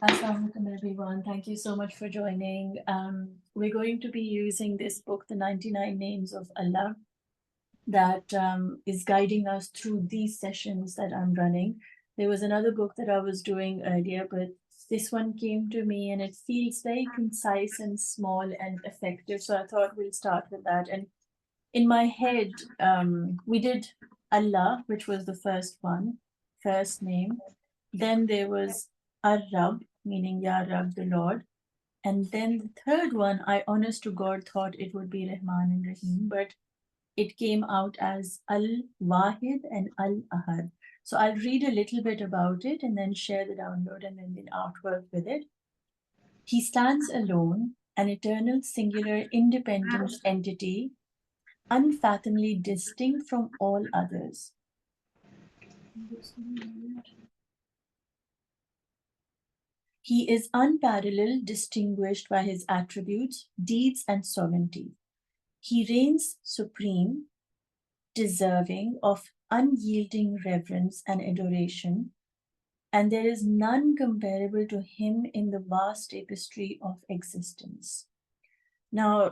Assalamu alaikum, everyone. Thank you so much for joining. We're going to be using this book, The 99 Names of Allah, that is guiding us through these sessions that I'm running. There was another book that I was doing earlier, but this one came to me and it feels very concise and small and effective. So I thought we'll start with that. And in my head, we did Allah, which was the first one, first name. Then there was Ar-Rab, meaning Ya Rab, the Lord. And then the third one, I honest to God thought it would be Rahman and Rahim, but it came out as Al-Wahid and Al-Ahad. So I'll read a little bit about it and then share the download and then the artwork with it. He stands alone, an eternal, singular, independent entity, unfathomably distinct from all others. He is unparalleled, distinguished by his attributes, deeds, and sovereignty. He reigns supreme, deserving of unyielding reverence and adoration, and there is none comparable to him in the vast tapestry of existence. Now,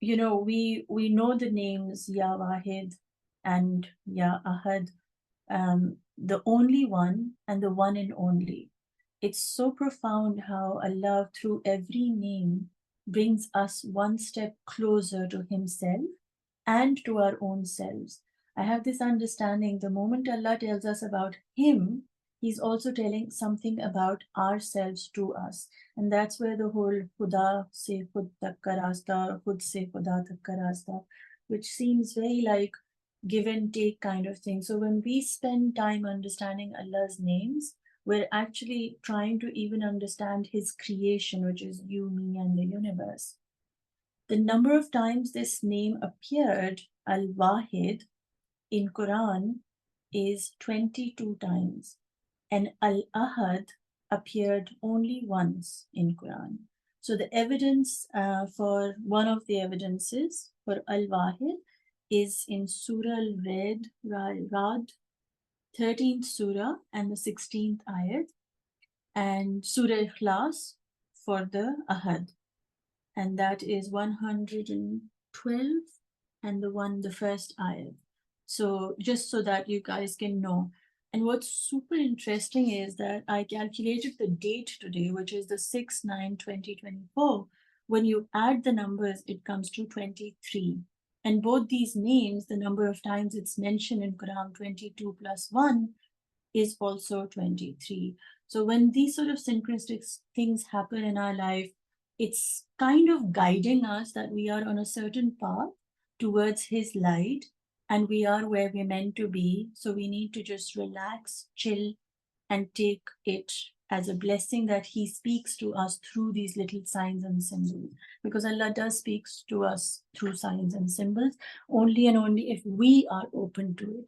we know the names Ya Wahid and Ya Ahad, the only one and the one and only. It's so profound how Allah, through every name, brings us one step closer to Himself and to our own selves. I have this understanding the moment Allah tells us about Him, He's also telling something about ourselves to us. And that's where the whole Khuda se khud tak ka rasta, khud se khuda tak ka rasta, which seems very like give and take kind of thing. So when we spend time understanding Allah's names, we're actually trying to even understand His creation, which is you, me, and the universe. The number of times this name appeared, Al-Wahid, in Quran is 22 times, and Al-Ahad appeared only once in Quran. So the evidence for one of the evidences for Al-Wahid is in Surah Al-Rad, 13th Surah and the 16th ayat, and Surah Ikhlas for the Ahad, and that is 112 and the first ayat. So just so that you guys can know. And what's super interesting is that I calculated the date today, which is the 6/9/2024. When you add the numbers, it comes to 23. And both these names, the number of times it's mentioned in Quran, 22 plus 1, is also 23. So when these sort of synchronistic things happen in our life, it's kind of guiding us that we are on a certain path towards His light and we are where we're meant to be. So we need to just relax, chill, and take it as a blessing that He speaks to us through these little signs and symbols. Because Allah does speak to us through signs and symbols only and only if we are open to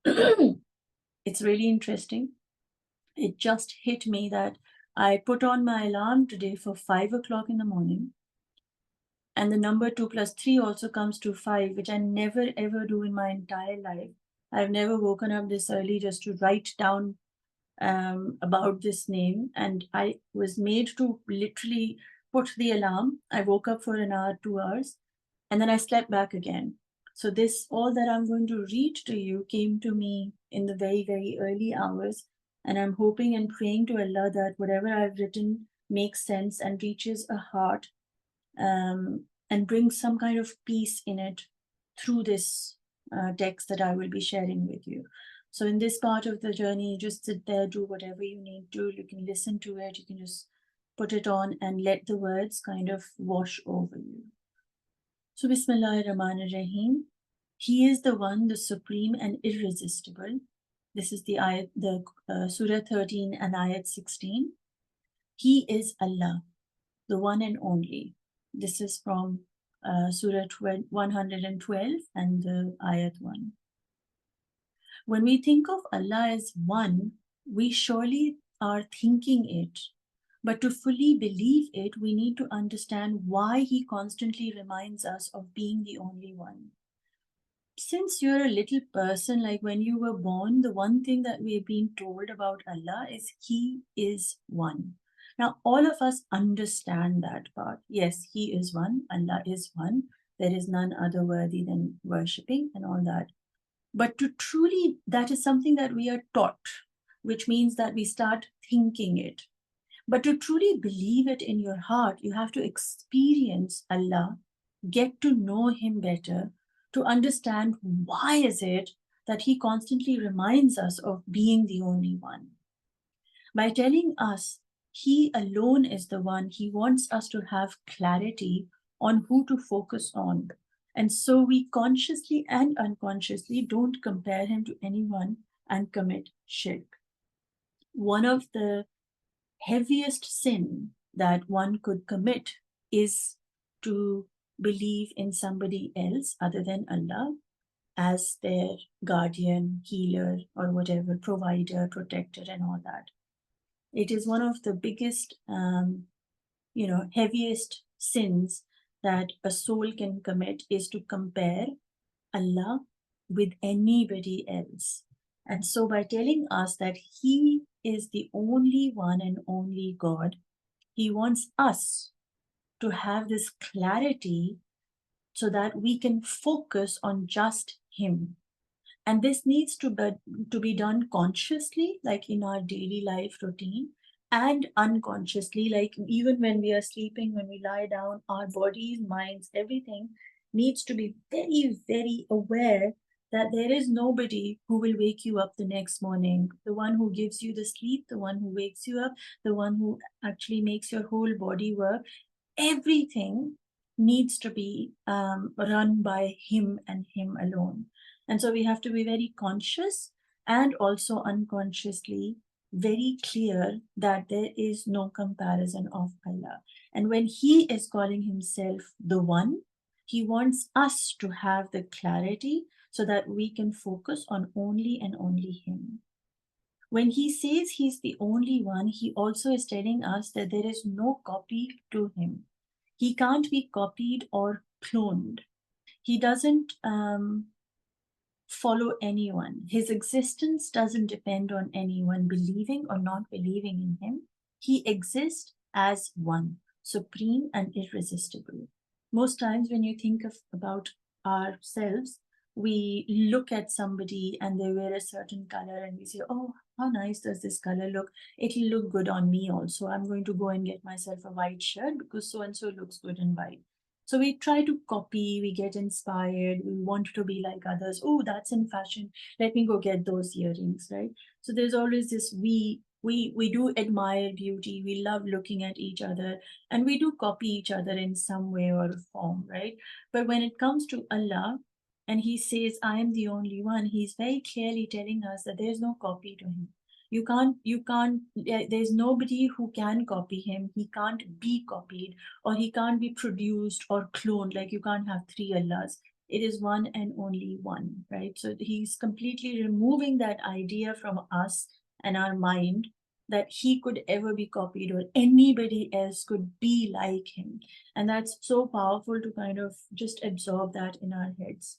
it. It's really interesting. It just hit me that I put on my alarm today for 5 o'clock in the morning. And the number 2 plus 3 also comes to 5, which I never ever do in my entire life. I've never woken up this early just to write down about this name. And I was made to literally put the alarm. I woke up for an hour, 2 hours, and then I slept back again. So this, all that I'm going to read to you came to me in the very, very early hours. And I'm hoping and praying to Allah that whatever I've written makes sense and reaches a heart and brings some kind of peace in it through this text that I will be sharing with you. So in this part of the journey, just sit there, do whatever you need to. You can listen to it. You can just put it on and let the words kind of wash over you. So Bismillahirrahmanirrahim. He is the one, the supreme and irresistible. This is the ayat, Surah 13 and ayat 16. He is Allah, the one and only. This is from Surah 112 and the ayat 1. When we think of Allah as one, we surely are thinking it. But to fully believe it, we need to understand why He constantly reminds us of being the only one. Since you're a little person, like when you were born, the one thing that we've been told about Allah is He is one. Now, all of us understand that part. Yes, He is one, Allah is one, there is none other worthy than worshipping and all that. But to truly, that is something that we are taught, which means that we start thinking it. But to truly believe it in your heart, you have to experience Allah, get to know Him better, to understand why is it that He constantly reminds us of being the only one. By telling us He alone is the one, He wants us to have clarity on who to focus on. And so we consciously and unconsciously don't compare Him to anyone and commit shirk. One of the heaviest sin that one could commit is to believe in somebody else other than Allah as their guardian, healer, or whatever, provider, protector, and all that. It is one of the biggest, heaviest sins that a soul can commit is to compare Allah with anybody else. And so, by telling us that He is the only one and only God, He wants us to have this clarity so that we can focus on just Him. And this needs to be done consciously, like in our daily life routine, and unconsciously, like even when we are sleeping, when we lie down, our bodies, minds, everything needs to be very, very aware that there is nobody who will wake you up the next morning. The one who gives you the sleep, the one who wakes you up, the one who actually makes your whole body work, everything needs to be run by Him and Him alone. And so we have to be very conscious and also unconsciously very clear that there is no comparison of Allah. And when He is calling Himself the One, He wants us to have the clarity so that we can focus on only and only Him. When He says He's the only one, He also is telling us that there is no copy to Him. He can't be copied or cloned. He doesn't follow anyone. His existence doesn't depend on anyone believing or not believing in Him. He exists as one, supreme and irresistible. Most times when you think about ourselves, we look at somebody and they wear a certain color and we say, oh, how nice does this color look? It'll look good on me also. I'm going to go and get myself a white shirt because so and so looks good in white. So we try to copy, we get inspired, we want to be like others. Oh, that's in fashion. Let me go get those earrings, right? So there's always this we do admire beauty, we love looking at each other, and we do copy each other in some way or form, right? But when it comes to Allah, and He says, I am the only one, He's very clearly telling us that there's no copy to Him. There's nobody who can copy Him. He can't be copied, or He can't be produced or cloned. Like you can't have three Allahs. It is one and only one, right? So He's completely removing that idea from us and our mind that He could ever be copied or anybody else could be like Him. And that's so powerful to kind of just absorb that in our heads.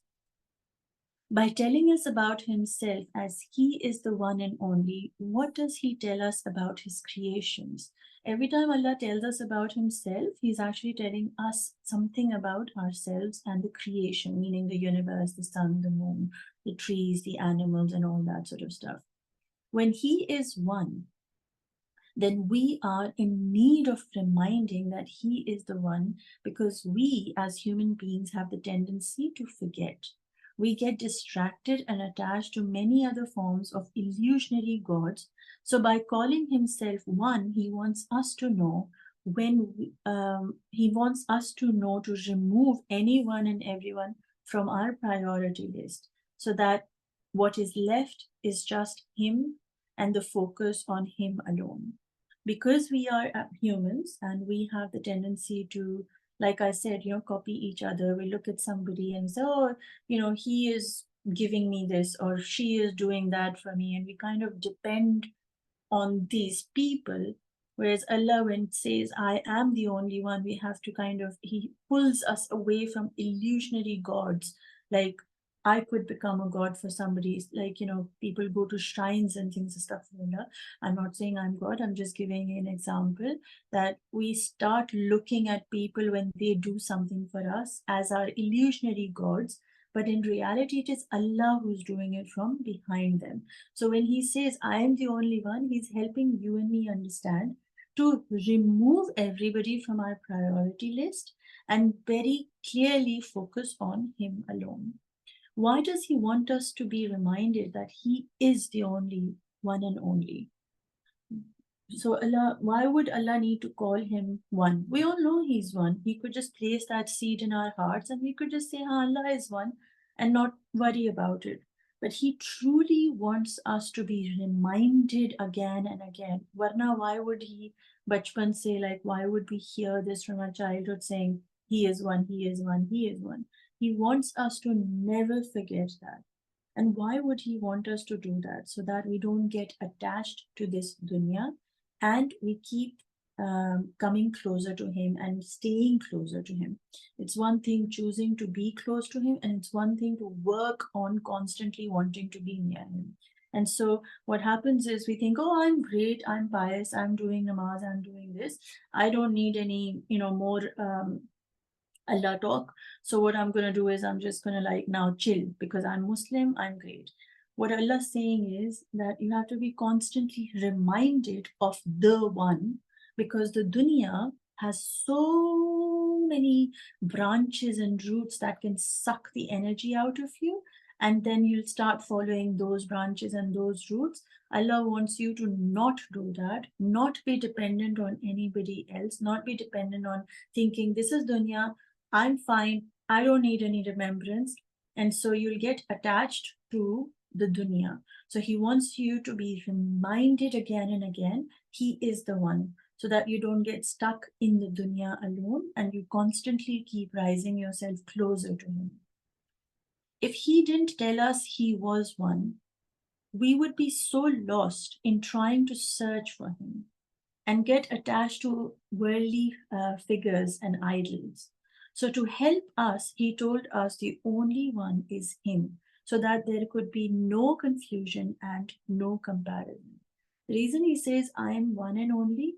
By telling us about Himself as He is the one and only, what does He tell us about His creations? Every time Allah tells us about Himself, He's actually telling us something about ourselves and the creation, meaning the universe, the sun, the moon, the trees, the animals, and all that sort of stuff. When He is one, then we are in need of reminding that He is the one, because we as human beings have the tendency to forget. We get distracted and attached to many other forms of illusionary gods. So by calling Himself one, He wants us to know He wants us to know to remove anyone and everyone from our priority list, so that what is left is just Him and the focus on Him alone. Because we are humans and we have the tendency to, like I said, copy each other. We look at somebody and say, oh, he is giving me this or she is doing that for me. And we kind of depend on these people. Whereas Allah, when it says, I am the only one, we have to He pulls us away from illusionary gods like I could become a god for somebody. Like, people go to shrines and things and stuff. I'm not saying I'm God. I'm just giving an example that we start looking at people when they do something for us as our illusionary gods. But in reality, it is Allah who's doing it from behind them. So when he says, I am the only one, he's helping you and me understand to remove everybody from our priority list and very clearly focus on him alone. Why does he want us to be reminded that he is the only one and only? So Allah, why would Allah need to call him one? We all know he's one. He could just place that seed in our hearts and we could just say, Allah is one and not worry about it. But he truly wants us to be reminded again and again. Varna, why would he, Bachpan, say, like, why would we hear this from our childhood saying, he is one, he is one, he is one? He wants us to never forget that. And why would he want us to do that? So that we don't get attached to this dunya and we keep coming closer to him and staying closer to him. It's one thing choosing to be close to him, and it's one thing to work on constantly wanting to be near him. And so what happens is we think, oh, I'm great, I'm pious, I'm doing namaz, I'm doing this. I don't need any, more Allah talk. So what I'm going to do is I'm just going to like now chill because I'm Muslim, I'm great. What Allah's saying is that you have to be constantly reminded of the one, because the dunya has so many branches and roots that can suck the energy out of you. And then you'll start following those branches and those roots. Allah wants you to not do that, not be dependent on anybody else, not be dependent on thinking this is dunya, I'm fine, I don't need any remembrance. And so you'll get attached to the dunya. So he wants you to be reminded again and again, he is the one, so that you don't get stuck in the dunya alone and you constantly keep rising yourself closer to him. If he didn't tell us he was one, we would be so lost in trying to search for him and get attached to worldly figures and idols. So to help us, he told us the only one is him, so that there could be no confusion and no comparison. The reason he says, I am one and only,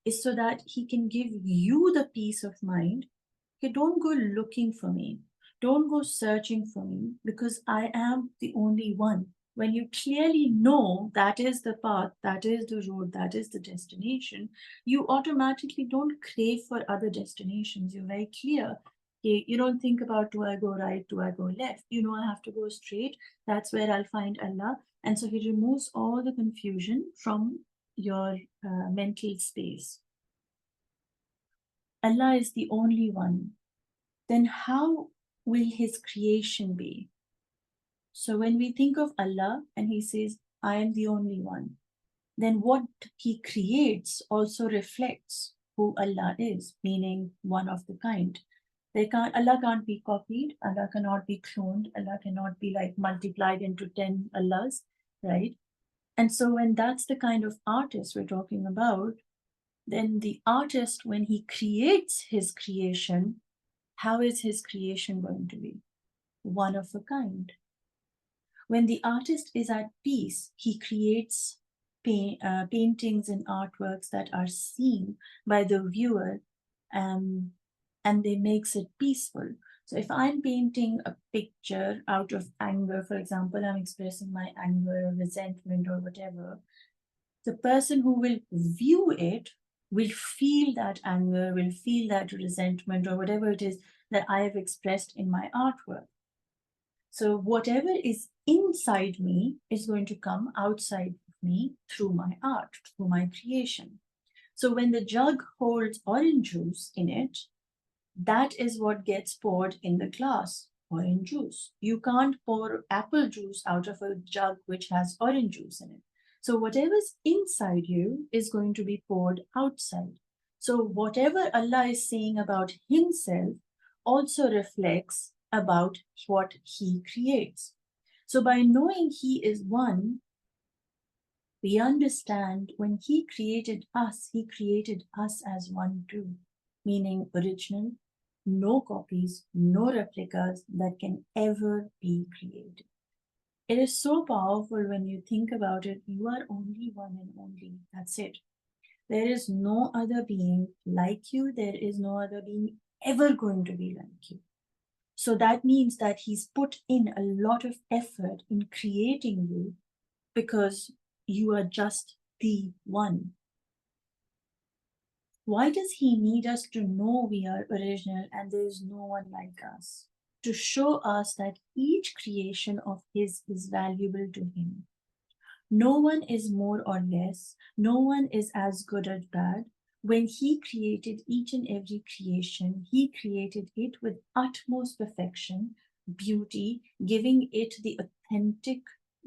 is so that he can give you the peace of mind. Okay, don't go looking for me. Don't go searching for me, because I am the only one. When you clearly know that is the path, that is the road, that is the destination, you automatically don't crave for other destinations. You're very clear. Okay, you don't think about, do I go right, do I go left? You know, I have to go straight. That's where I'll find Allah. And so he removes all the confusion from your mental space. Allah is the only one. Then how will his creation be? So when we think of Allah and he says, I am the only one, then what he creates also reflects who Allah is, meaning one of the kind. Allah can't be copied, Allah cannot be cloned, Allah cannot be like multiplied into 10 Allahs, right? And so when that's the kind of artist we're talking about, then the artist, when he creates his creation, how is his creation going to be? One of a kind. When the artist is at peace, he creates paintings and artworks that are seen by the viewer, and they makes it peaceful. So if I'm painting a picture out of anger, for example, I'm expressing my anger or resentment or whatever, the person who will view it will feel that anger, will feel that resentment or whatever it is that I have expressed in my artwork. So whatever is inside me is going to come outside of me through my art, through my creation. So when the jug holds orange juice in it, that is what gets poured in the glass, orange juice. You can't pour apple juice out of a jug which has orange juice in it. So whatever's inside you is going to be poured outside. So whatever Allah is saying about himself also reflects about what he creates. So by knowing he is one, we understand when he created us as one too, meaning original, no copies, no replicas that can ever be created. It is so powerful when you think about it. You are only one and only. That's it. There is no other being like you. There is no other being ever going to be like you. So that means that he's put in a lot of effort in creating you because you are just the one. Why does he need us to know we are original and there is no one like us? To show us that each creation of his is valuable to him. No one is more or less, no one is as good or bad. When he created each and every creation, he created it with utmost perfection, beauty, giving it the authentic,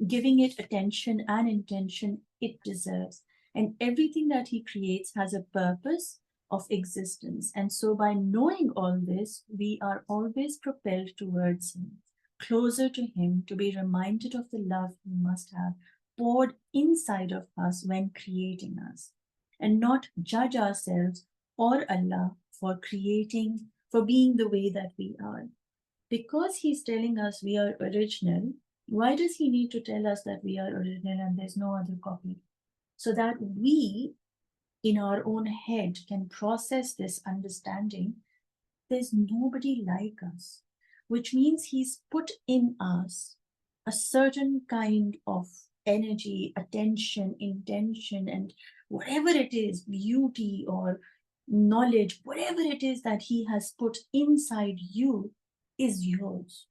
giving it attention and intention it deserves. And everything that he creates has a purpose of existence. And so by knowing all this, we are always propelled towards him, closer to him, to be reminded of the love he must have poured inside of us when creating us, and not judge ourselves or Allah for creating, for being the way that we are. Because he's telling us we are original, why does he need to tell us that we are original and there's no other copy? So that we, in our own head, can process this understanding there's nobody like us, which means he's put in us a certain kind of energy, attention, intention, and whatever it is, beauty or knowledge, whatever it is that he has put inside you is yours.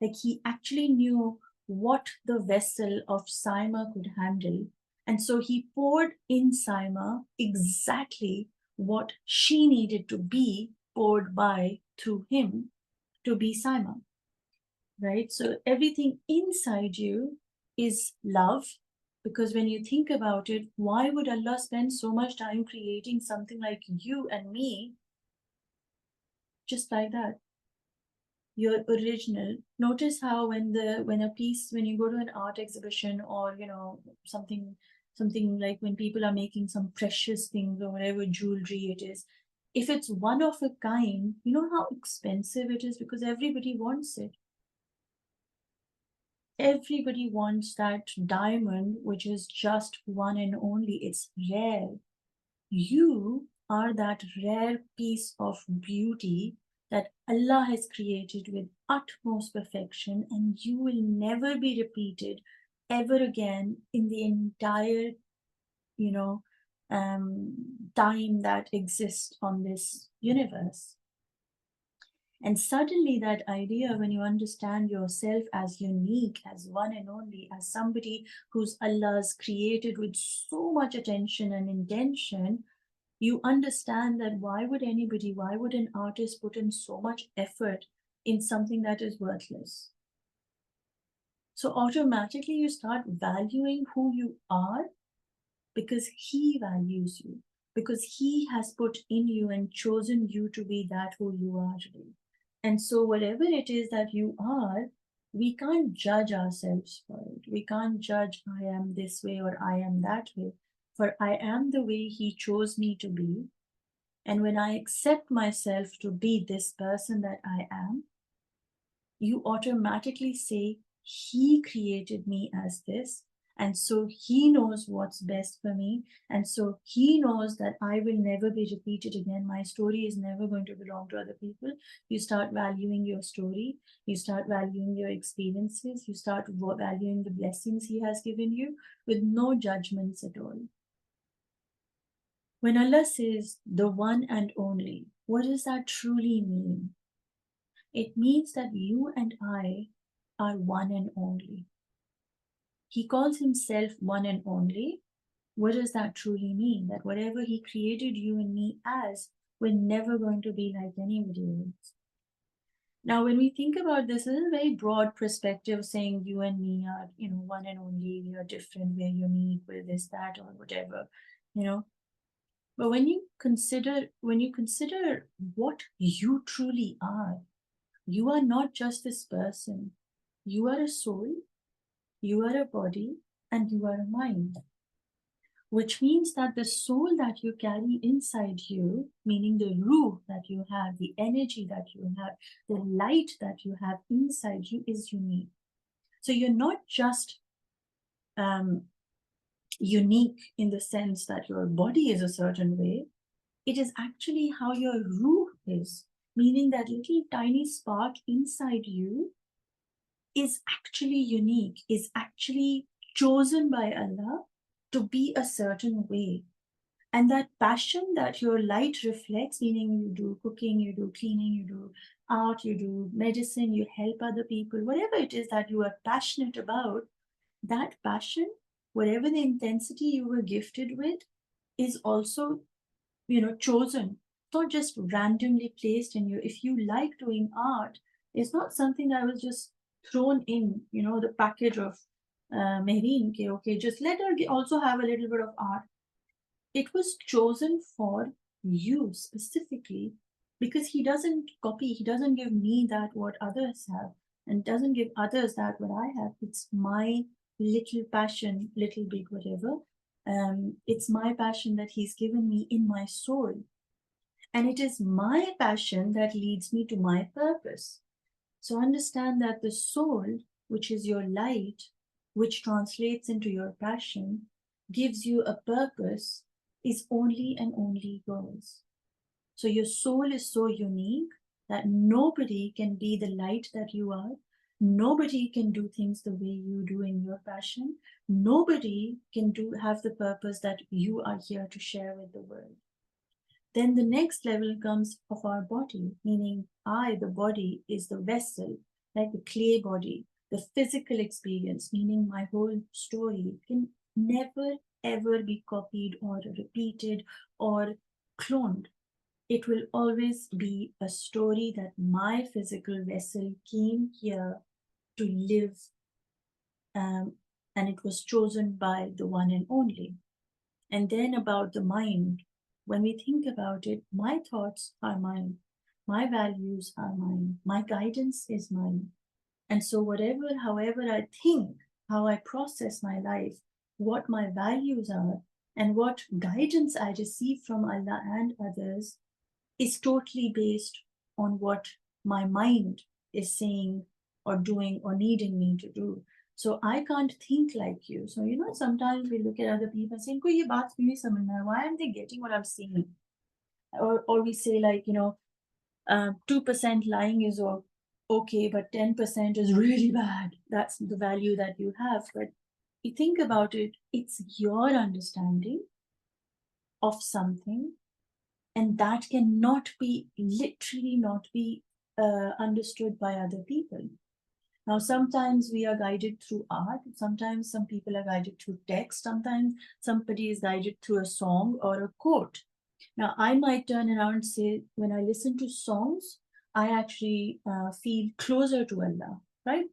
Like he actually knew what the vessel of Saima could handle. And so he poured in Saima exactly what she needed to be poured by through him to be Saima, right? So everything inside you is love. Because when you think about it, why would Allah spend so much time creating something like you and me just like that? You're original. Notice how when a piece, when you go to an art exhibition or something like when people are making some precious things or whatever jewelry it is, if it's one of a kind, you know how expensive it is because everybody wants it. Everybody wants that diamond, which is just one and only. It's rare. You are that rare piece of beauty that Allah has created with utmost perfection, and you will never be repeated ever again in the entire, you know, time that exists on this universe. And suddenly, that idea, when you understand yourself as unique, as one and only, as somebody who's Allah's created with so much attention and intention, you understand that why would an artist put in so much effort in something that is worthless? So automatically you start valuing who you are because he values you, because he has put in you and chosen you to be that who you are today. And so whatever it is that you are, we can't judge ourselves for it. We can't judge, I am this way or I am that way. For I am the way he chose me to be. And when I accept myself to be this person that I am, you automatically say, he created me as this. And so he knows what's best for me. And so he knows that I will never be repeated again. My story is never going to belong to other people. You start valuing your story. You start valuing your experiences. You start valuing the blessings he has given you with no judgments at all. When Allah says the one and only, what does that truly mean? It means that you and I are one and only. He calls himself one and only. What does that truly mean? That whatever he created you and me as, we're never going to be like anybody else. Now, when we think about this, this is a very broad perspective saying you and me are, one and only, we are different, we're unique, we're this, that, or whatever, But when you consider what you truly are, you are not just this person. You are a soul, you are a body, and you are a mind. which means that the soul that you carry inside you, meaning the ruh that you have, the energy that you have, the light that you have inside you is unique. So you're not just unique in the sense that your body is a certain way. It is actually how your ruh is, meaning that little tiny spark inside you is actually unique, is actually chosen by Allah to be a certain way. And that passion that your light reflects, meaning you do cooking, you do cleaning, you do art, you do medicine, you help other people, whatever it is that you are passionate about, that passion, whatever the intensity you were gifted with, is also, chosen, not just randomly placed in you. If you like doing art, it's not something that was just thrown in, the package of Mehreen, okay, just let her also have a little bit of art. It was chosen for you specifically because he doesn't copy, he doesn't give me that what others have and doesn't give others that what I have. It's my little passion, little big, whatever. It's my passion that he's given me in my soul. And it is my passion that leads me to my purpose. So understand that the soul, which is your light, which translates into your passion, gives you a purpose, is only and only yours. So your soul is so unique that nobody can be the light that you are. Nobody can do things the way you do in your passion. Nobody can have the purpose that you are here to share with the world. Then the next level comes of our body, meaning the body, is the vessel, like the clay body, the physical experience, meaning my whole story can never ever be copied or repeated or cloned. It will always be a story that my physical vessel came here to live, and it was chosen by the one and only. And then about the mind, when we think about it, my thoughts are mine, my values are mine, my guidance is mine. And so however I think, how I process my life, what my values are, and what guidance I receive from Allah and others is totally based on what my mind is saying or doing or needing me to do. So I can't think like you. So, sometimes we look at other people and say, "Koi ye baat kyun nahi samajh mein? Why aren't they getting what I'm saying?" Or we say, like, 2% lying is okay, but 10% is really bad. That's the value that you have. But you think about it, it's your understanding of something, and that cannot be literally not be understood by other people. Now, sometimes we are guided through art, sometimes some people are guided through text, sometimes somebody is guided through a song or a quote. Now, I might turn around and say, when I listen to songs, I actually feel closer to Allah, right?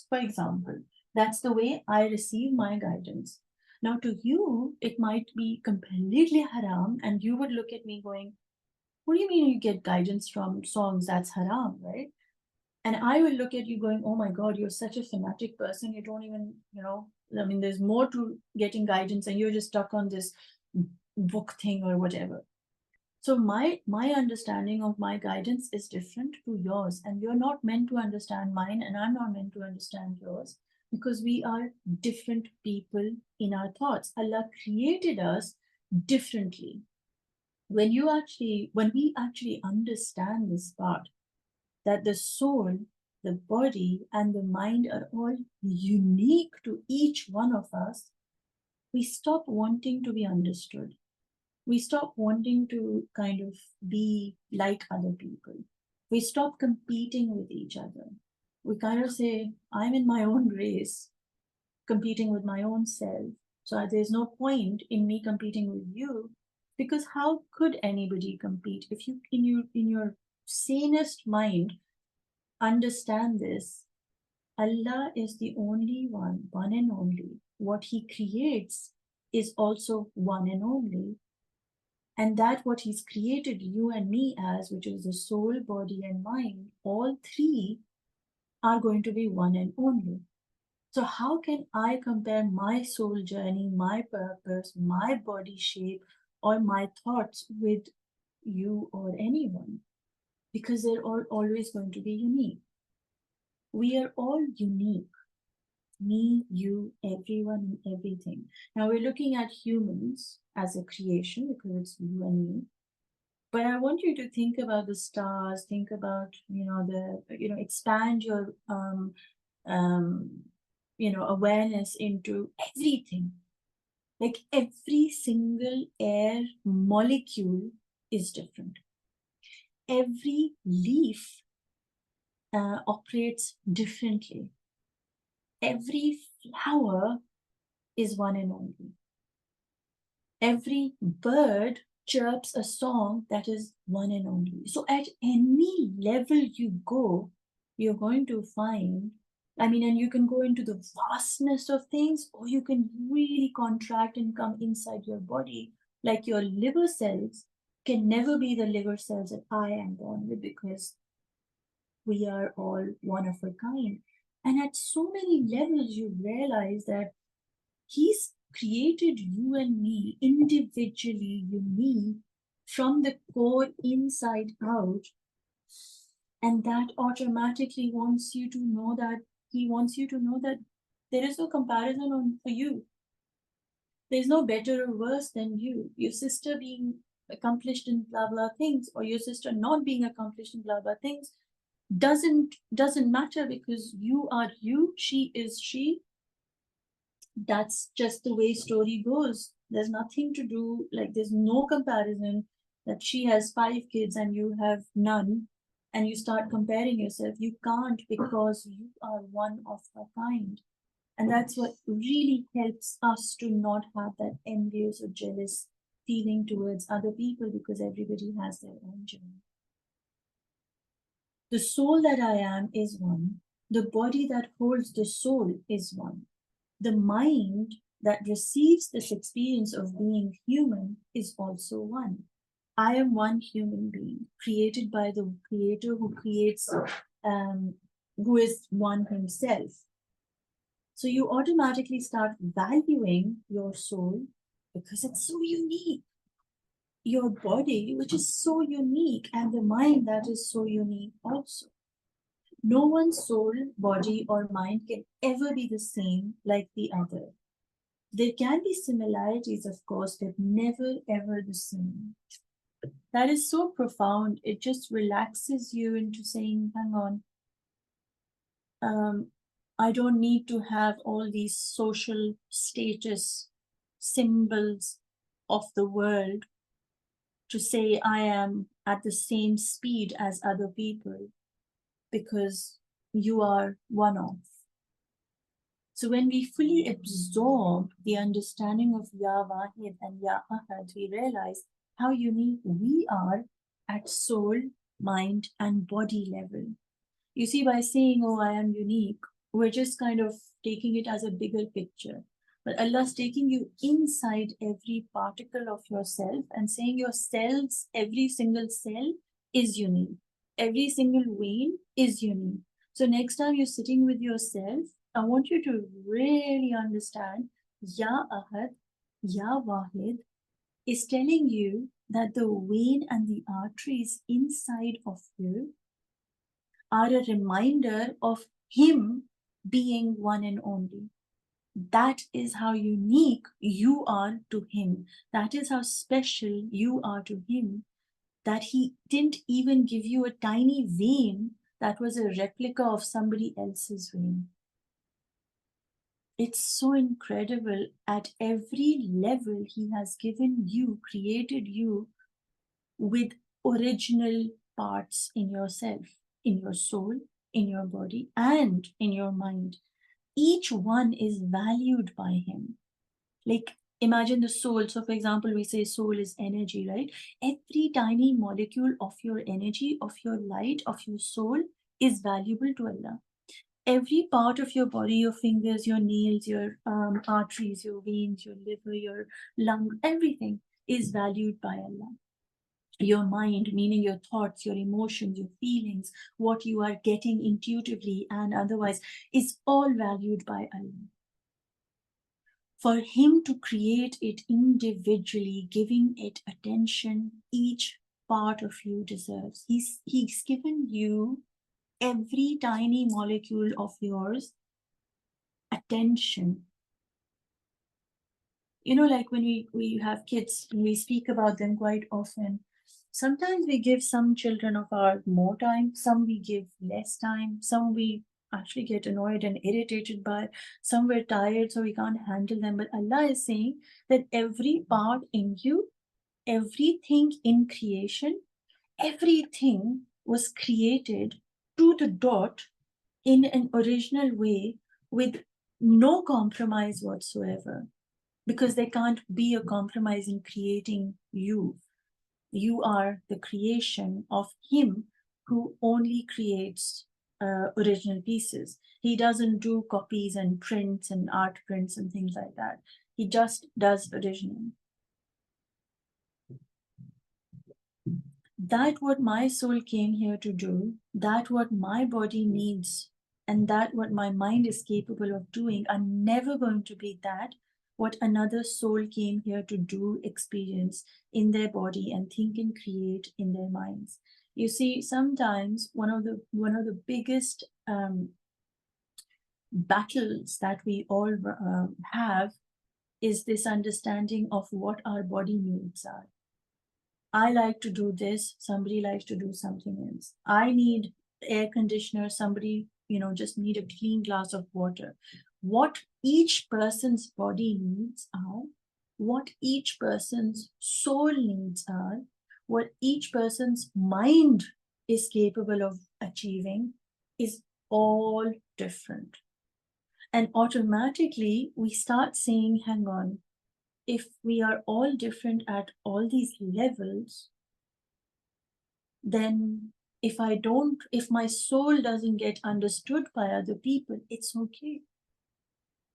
For example, that's the way I receive my guidance. Now, to you, it might be completely haram, and you would look at me going, "What do you mean you get guidance from songs? That's haram, right?" And I will look at you going, "Oh my God, you're such a fanatic person. You don't even, there's more to getting guidance, and you're just stuck on this book thing or whatever." So my understanding of my guidance is different to yours, and you're not meant to understand mine, and I'm not meant to understand yours, because we are different people in our thoughts. Allah created us differently. When we actually understand this part, that the soul, the body, and the mind are all unique to each one of us, we stop wanting to be understood. We stop wanting to kind of be like other people. We stop competing with each other. We kind of say, "I'm in my own race, competing with my own self. So there's no point in me competing with you, because how could anybody compete if you, in your sanest mind, understand this? Allah is the only one and only. What He creates is also one and only. And that what He's created you and me as, which is the soul, body, and mind, all three are going to be one and only. So how can I compare my soul journey, my purpose, my body shape, or my thoughts with you or anyone? Because they're all always going to be unique. We are all unique. Me, you, everyone, and everything. Now we're looking at humans as a creation because it's you and me. But I want you to think about the stars, think about, expand your um, awareness into everything. Like every single air molecule is different. Every leaf operates differently. Every flower is one and only. Every bird chirps a song that is one and only. So at any level you go, you're going to find, and you can go into the vastness of things, or you can really contract and come inside your body. Like your liver cells can never be the liver cells that I am born with, because we are all one of a kind. And at so many levels, you realize that He's created you and me individually, unique, from the core inside out. And that automatically wants you to know that He wants you to know that there is no comparison for you. There's no better or worse than you. Your sister being accomplished in blah blah things, or your sister not being accomplished in blah blah things, doesn't matter, because you are you, she is she. That's just the way story goes. There's nothing to do, like there's no comparison that she has 5 kids and you have none, and you start comparing yourself. You can't, because you are one of a kind. And that's what really helps us to not have that envious or jealous feeling towards other people, because everybody has their own journey. The soul that I am is one. The body that holds the soul is one. The mind that receives this experience of being human is also one. I am one human being created by the creator who creates, who is one himself. So you automatically start valuing your soul because it's so unique. Your body, which is so unique, and the mind that is so unique also. No one's soul, body, or mind can ever be the same like the other. There can be similarities, of course, but never ever the same. That is so profound. It just relaxes you into saying, hang on, I don't need to have all these social status symbols of the world to say I am at the same speed as other people, because you are one of. So when we fully absorb the understanding of Ya Wahid and Ya Ahad, we realize how unique we are at soul, mind, and body level. You see, by saying, oh, I am unique, we're just kind of taking it as a bigger picture. But Allah's taking you inside every particle of yourself and saying your cells, every single cell is unique. Every single vein is unique. So next time you're sitting with yourself, I want you to really understand Ya Ahad, Ya Wahid is telling you that the vein and the arteries inside of you are a reminder of Him being one and only. That is how unique you are to Him. That is how special you are to Him. That He didn't even give you a tiny vein that was a replica of somebody else's vein. It's so incredible. At every level, He has given you, created you with original parts in yourself, in your soul, in your body, and in your mind. Each one is valued by Him. Like, imagine the soul. So, for example, we say soul is energy, right? Every tiny molecule of your energy, of your light, of your soul is valuable to Allah. Every part of your body, your fingers, your nails, your arteries, your veins, your liver, your lung, everything is valued by Allah. Your mind, meaning your thoughts, your emotions, your feelings, what you are getting intuitively and otherwise, is all valued by Allah. For Him to create it individually, giving it attention, each part of you deserves. He's given you every tiny molecule of yours attention. You know, like when we have kids, we speak about them quite often. Sometimes we give some children of ours more time, some we give less time, some we actually get annoyed and irritated by, some we're tired so we can't handle them. But Allah is saying that every part in you, everything in creation, everything was created to the dot in an original way with no compromise whatsoever, because there can't be a compromise in creating you. You are the creation of Him who only creates original pieces. He doesn't do copies and prints and art prints and things like that. He just does original. That what my soul came here to do, that what my body needs, and that what my mind is capable of doing are never going to be that what another soul came here to do, experience in their body and think and create in their minds. You see, sometimes one of the biggest battles that we all have is this understanding of what our body needs are. I like to do this, somebody likes to do something else. I need air conditioner, somebody, just need a clean glass of water. What each person's body needs are, what each person's soul needs are, what each person's mind is capable of achieving is all different. And automatically we start saying, hang on, if we are all different at all these levels, then if my soul doesn't get understood by other people, it's okay,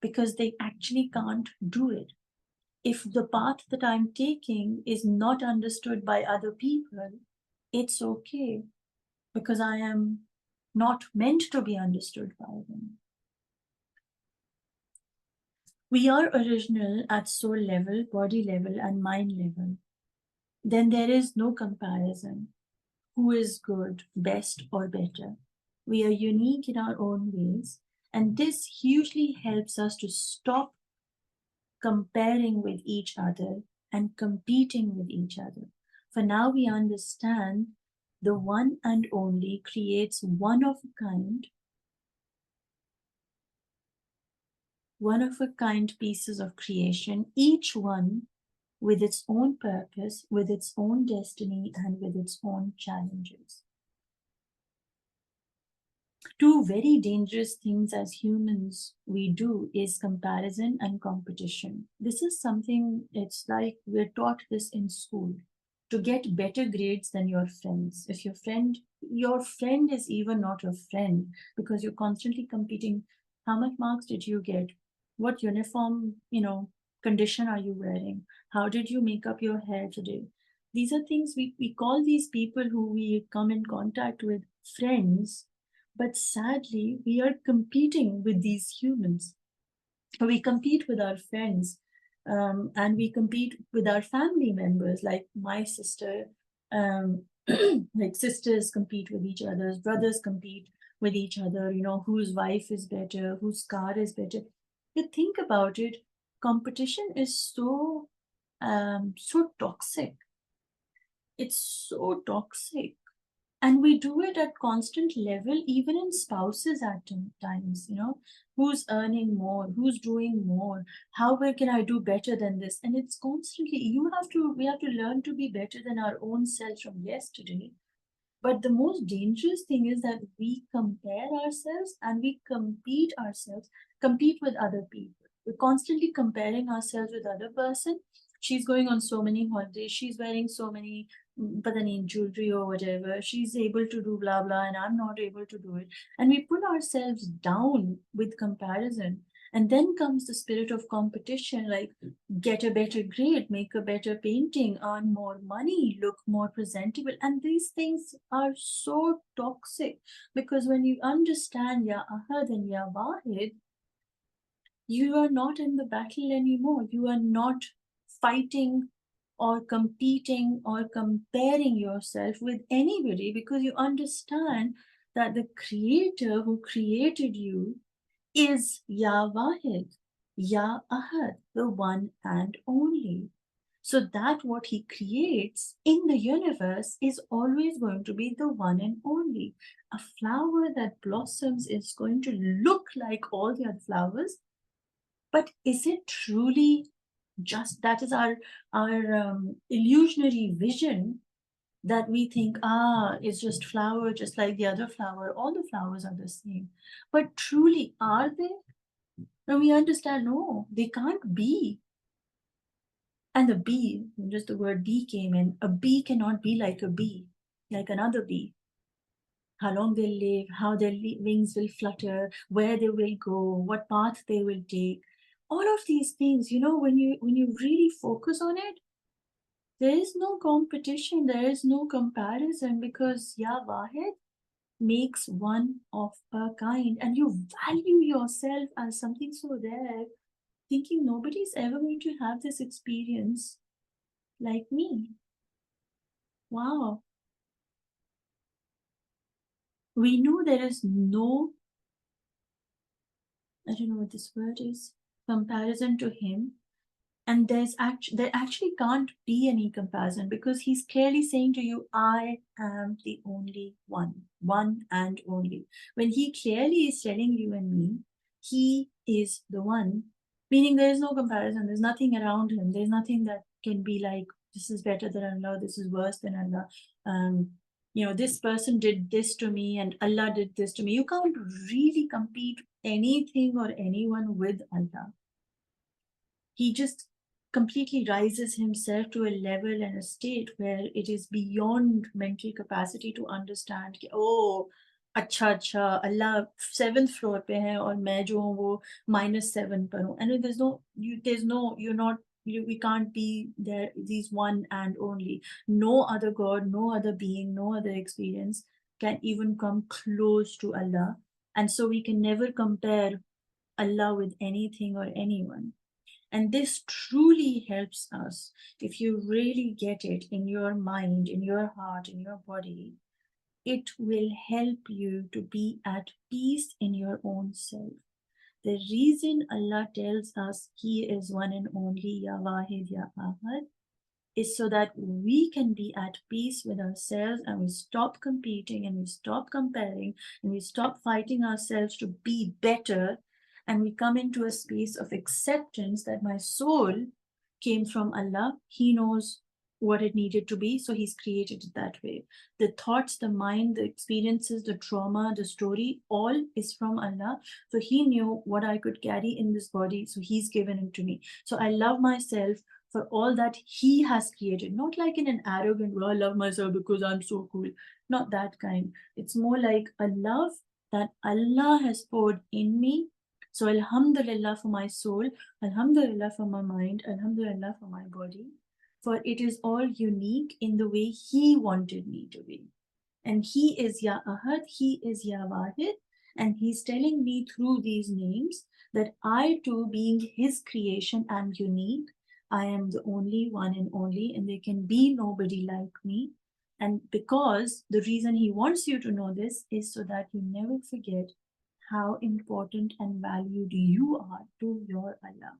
because they actually can't do it. If the path that I'm taking is not understood by other people, it's okay, because I am not meant to be understood by them. We are original at soul level, body level, and mind level. Then there is no comparison. Who is good, best, or better? We are unique in our own ways, and this hugely helps us to stop comparing with each other and competing with each other. For now we understand the one and only creates one of a kind pieces of creation, each one with its own purpose, with its own destiny, and with its own challenges. Two very dangerous things as humans we do is comparison and competition. This is something, it's like we're taught this in school, to get better grades than your friends. If your friend is even not a friend, because you're constantly competing. How much marks did you get? What uniform, condition are you wearing? How did you make up your hair today? These are things we call these people who we come in contact with friends, but sadly, we are competing with these humans. We compete with our friends, and we compete with our family members, like my sister. Like sisters compete with each other, brothers compete with each other, whose wife is better, whose car is better. You think about it, competition is so toxic. It's so toxic. And we do it at constant level, even in spouses at times, who's earning more, who's doing more, where can I do better than this? And it's constantly, we have to learn to be better than our own selves from yesterday. But the most dangerous thing is that we compare ourselves and we compete with other people. We're constantly comparing ourselves with other person. She's going on so many holidays. She's wearing so many, jewelry or whatever. She's able to do blah blah, and I'm not able to do it. And we put ourselves down with comparison. And then comes the spirit of competition, like get a better grade, make a better painting, earn more money, look more presentable. And these things are so toxic, because when you understand Ya Ahad and Ya Wahid, you are not in the battle anymore. You are not fighting or competing or comparing yourself with anybody, because you understand that the creator who created you is Ya Wahid, Ya Ahad, the one and only. So that what he creates in the universe is always going to be the one and only. A flower that blossoms is going to look like all the other flowers, but is it truly just that? Is our illusionary vision, that we think, it's just flower, just like the other flower, all the flowers are the same. But truly, are they? And we understand, no, they can't be. And the bee, just the word bee came in, a bee cannot be like a bee, like another bee. How long they'll live, how their wings will flutter, where they will go, what path they will take. All of these things, when you really focus on it, there is no competition, there is no comparison, because Ya Wahid makes one of a kind, and you value yourself as something so rare, thinking nobody's ever going to have this experience like me. Wow. We know there is no, I don't know what this word is, comparison to him. And there actually can't be any comparison, because he's clearly saying to you, I am the only one and only. When he clearly is telling you and me, he is the one, meaning there is no comparison, there's nothing around him, there's nothing that can be like, this is better than Allah, this is worse than Allah. This person did this to me and Allah did this to me. You can't really compete anything or anyone with Allah. He just completely rises himself to a level and a state where it is beyond mental capacity to understand कि oh अच्छा अच्छा अल्लाह 7th floor पे है और मैं जो हूँ वो -7 पर हूँ. And you're not, we can't be there, these one and only. No other God, no other being, no other experience can even come close to Allah. And so we can never compare Allah with anything or anyone. And this truly helps us if you really get it in your mind, in your heart, in your body. It will help you to be at peace in your own self. The reason Allah tells us He is one and only, Ya Wahid, Ya Ahad, is so that we can be at peace with ourselves, and we stop competing, and we stop comparing, and we stop fighting ourselves to be better, and we come into a space of acceptance that my soul came from Allah. He knows what it needed to be, so He's created it that way. The thoughts, the mind, the experiences, the trauma, the story, all is from Allah. So He knew what I could carry in this body, so He's given it to me. So I love myself for all that He has created, not like in an arrogant, well, I love myself because I'm so cool. Not that kind. It's more like a love that Allah has poured in me. So Alhamdulillah for my soul, Alhamdulillah for my mind, Alhamdulillah for my body, for it is all unique in the way He wanted me to be. And He is Ya Ahad, He is Ya Wahid, and He's telling me through these names that I too, being His creation, am unique. I am the only one and only, and there can be nobody like me. And because the reason He wants you to know this is so that you never forget how important and valued you are to your Allah.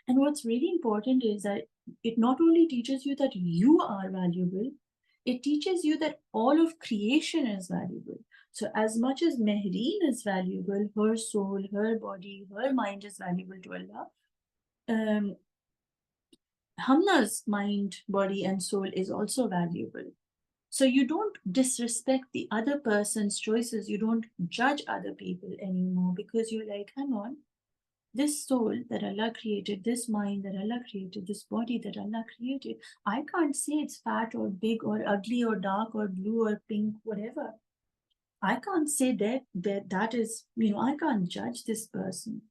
And what's really important is that it not only teaches you that you are valuable, it teaches you that all of creation is valuable. So, as much as Mehreen is valuable, her soul, her body, her mind is valuable to Allah, Hamna's mind, body, and soul is also valuable. So you don't disrespect the other person's choices. You don't judge other people anymore, because you're like, hang on, this soul that Allah created, this mind that Allah created, this body that Allah created, I can't say it's fat or big or ugly or dark or blue or pink, whatever. I can't say that is, I can't judge this person.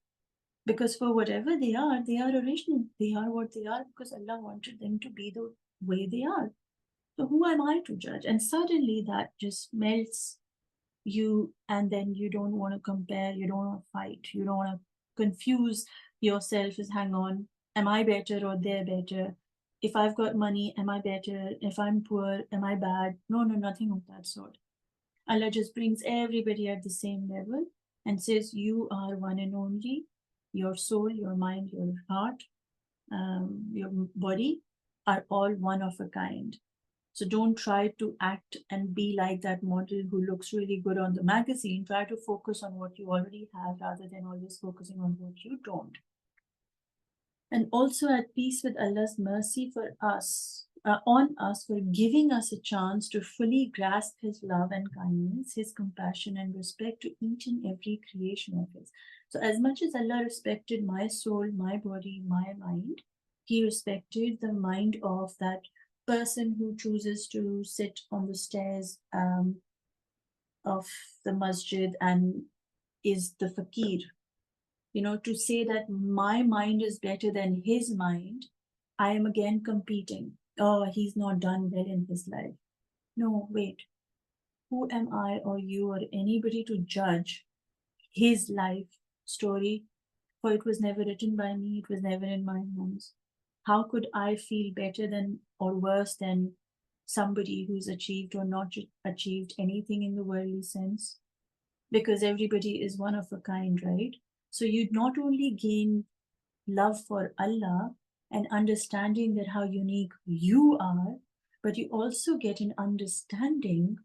Because for whatever they are original. They are what they are because Allah wanted them to be the way they are. So who am I to judge? And suddenly that just melts you, and then you don't want to compare, you don't want to fight, you don't want to confuse yourself as, hang on, am I better or they're better? If I've got money, am I better? If I'm poor, am I bad? No, nothing of that sort. Allah just brings everybody at the same level and says, you are one and only. Your soul, your mind, your heart, your body are all one of a kind. So don't try to act and be like that model who looks really good on the magazine. Try to focus on what you already have rather than always focusing on what you don't. And also at peace with Allah's mercy for us, on us, for giving us a chance to fully grasp His love and kindness, His compassion and respect to each and every creation of His. So as much as Allah respected my soul, my body, my mind, He respected the mind of that person who chooses to sit on the stairs of the masjid and is the fakir. To say that my mind is better than his mind, I am again competing. Oh, he's not done well in his life. No, wait. Who am I or you or anybody to judge his life story? For it was never written by me, it was never in my hands. How could I feel better than or worse than somebody who's achieved or not achieved anything in the worldly sense? Because everybody is one of a kind, right? So you not only gain love for Allah and understanding that how unique you are, but you also get an understanding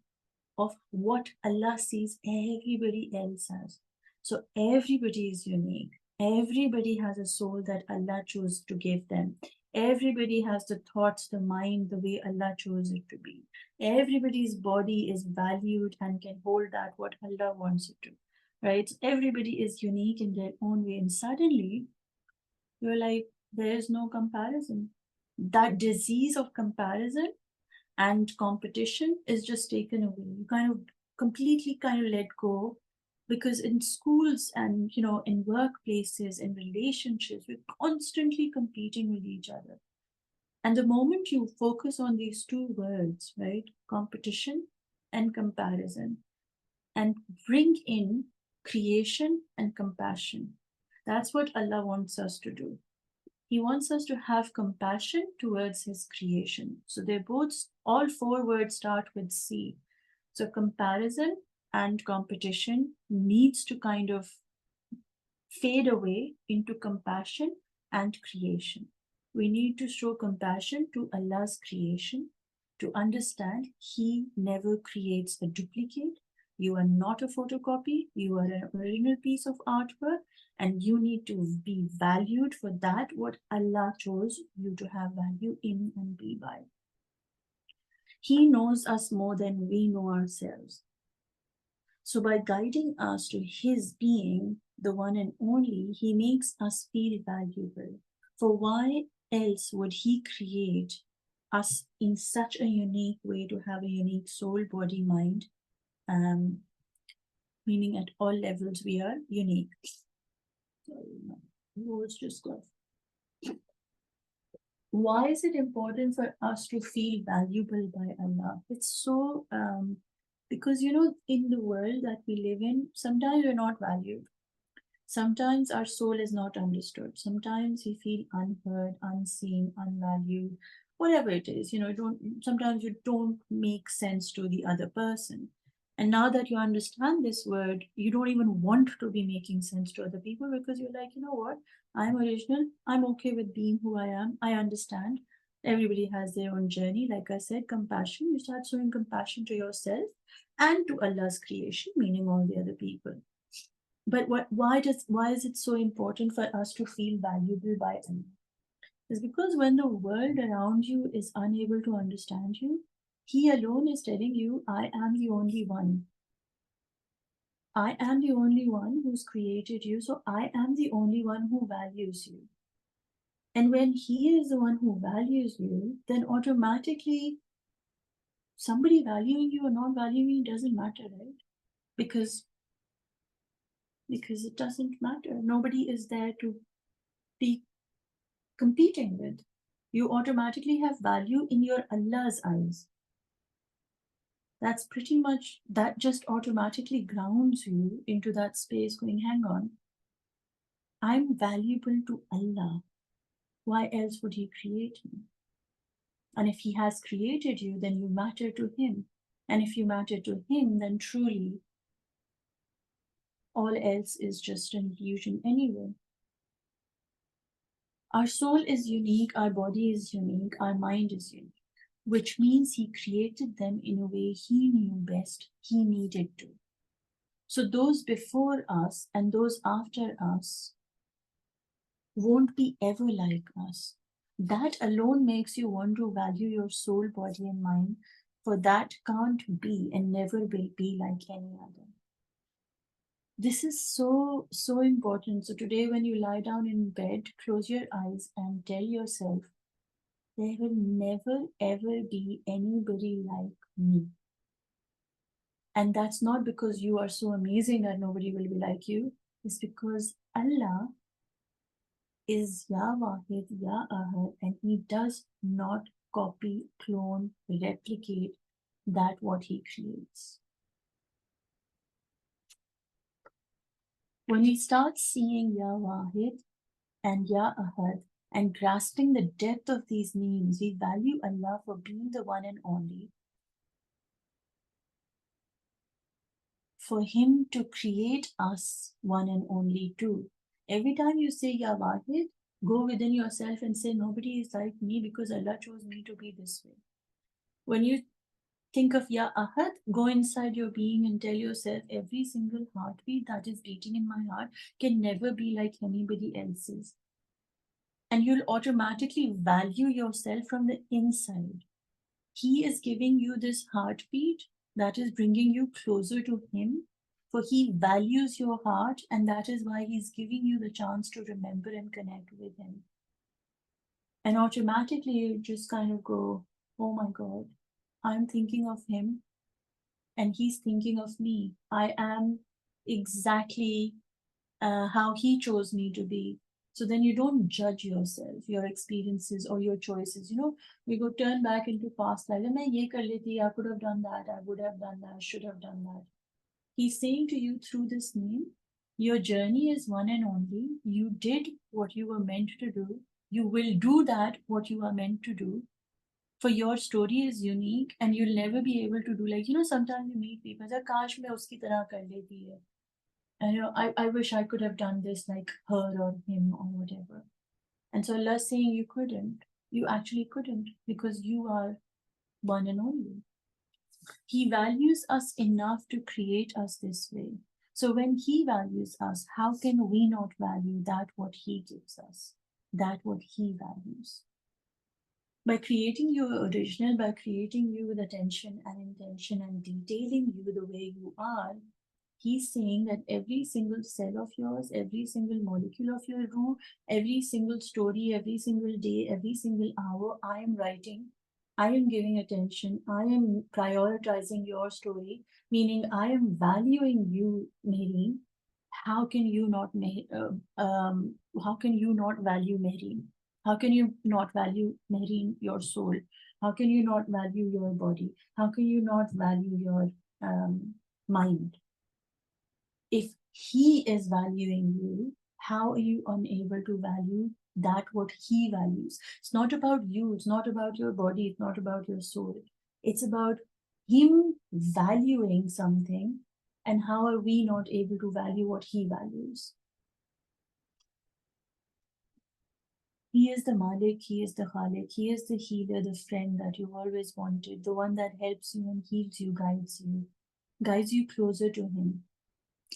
of what Allah sees everybody else as. So everybody is unique. Everybody has a soul that Allah chose to give them. Everybody has the thoughts, the mind, the way Allah chose it to be. Everybody's body is valued and can hold that what Allah wants it to. Right? So everybody is unique in their own way. And suddenly you're like, there's no comparison. That disease of comparison and competition is just taken away. You kind of completely kind of let go, because in schools and in workplaces, in relationships, we're constantly competing with each other. And the moment you focus on these two words, right, competition and comparison, and bring in creation and compassion, that's what Allah wants us to do. He wants us to have compassion towards His creation. So they're both, all four words start with C. So comparison and competition needs to kind of fade away into compassion and creation. We need to show compassion to Allah's creation, to understand He never creates a duplicate. You are not a photocopy, you are an original piece of artwork, and you need to be valued for that what Allah chose you to have value in and be by. He knows us more than we know ourselves. So by guiding us to His being, the one and only, He makes us feel valuable. For why else would He create us in such a unique way to have a unique soul, body, mind? Meaning at all levels we are unique. Sorry, words just got. Why is it important for us to feel valuable by Allah? It's so because in the world that we live in, sometimes we're not valued. Sometimes our soul is not understood. Sometimes we feel unheard, unseen, unvalued, whatever it is. Sometimes you don't make sense to the other person. And now that you understand this word, you don't even want to be making sense to other people, because you're like, you know what? I'm original. I'm okay with being who I am. I understand. Everybody has their own journey. Like I said, compassion. You start showing compassion to yourself and to Allah's creation, meaning all the other people. But why is it so important for us to feel valuable by Allah? It's because when the world around you is unable to understand you, He alone is telling you, I am the only one. I am the only one who's created you, so I am the only one who values you. And when He is the one who values you, then automatically somebody valuing you or not valuing you doesn't matter, right? Because because it doesn't matter. Nobody is there to be competing with. You automatically have value in your Allah's eyes. That's pretty much, that just automatically grounds you into that space going, hang on, I'm valuable to Allah. Why else would He create me? And if He has created you, then you matter to Him. And if you matter to Him, then truly all else is just an illusion anyway. Our soul is unique, our body is unique, our mind is unique, which means He created them in a way He knew best, He needed to. So those before us and those after us won't be ever like us. That alone makes you want to value your soul, body, and mind, for that can't be and never will be like any other. This is so, so important. So today, when you lie down in bed, close your eyes and tell yourself, there will never ever be anybody like me. And that's not because you are so amazing that nobody will be like you. It's because Allah is Ya Wahid, Ya Ahad, and He does not copy, clone, replicate that what He creates. When we start seeing Ya Wahid and Ya Ahad and grasping the depth of these names, we value Allah for being the one and only, for Him to create us one and only too. Every time you say Ya Wahid, go within yourself and say, nobody is like me because Allah chose me to be this way. When you think of Ya Ahad, go inside your being and tell yourself, every single heartbeat that is beating in my heart can never be like anybody else's. And you'll automatically value yourself from the inside. He is giving you this heartbeat that is bringing you closer to Him, for He values your heart, and that is why He's giving you the chance to remember and connect with Him. And automatically you just kind of go, oh my God, I'm thinking of Him and He's thinking of me. I am exactly how He chose me to be. So then you don't judge yourself, your experiences or your choices. You know, we go turn back into past life. I could have done that, I would have done that, I should have done that. He's saying to you through this name, your journey is one and only. You did what you were meant to do. You will do that what you are meant to do. For your story is unique and you'll never be able to do, like, you know, sometimes you meet people that kash main uski tarah kar leti hai. And you know, I wish I could have done this like her or him or whatever. And so Allah saying you couldn't. You actually couldn't because you are one and only. He values us enough to create us this way. So when He values us, how can we not value that what He gives us, that what He values? By creating you original, by creating you with attention and intention and detailing you the way you are, He's saying that every single cell of yours, every single molecule of your ruh, every single story, every single day, every single hour, I am writing, I am giving attention, I am prioritizing your story, meaning I am valuing you, Mehreen. How can you not, how can you not value Mehreen? How can you not value Mehreen, your soul? How can you not value your body? How can you not value your mind? If He is valuing you, how are you unable to value that what He values? It's not about you, it's not about your body, it's not about your soul. It's about Him valuing something, and how are we not able to value what He values? He is the Malik, He is the Khalik, He is the healer, the friend that you've always wanted, the one that helps you and heals you, guides you closer to Him,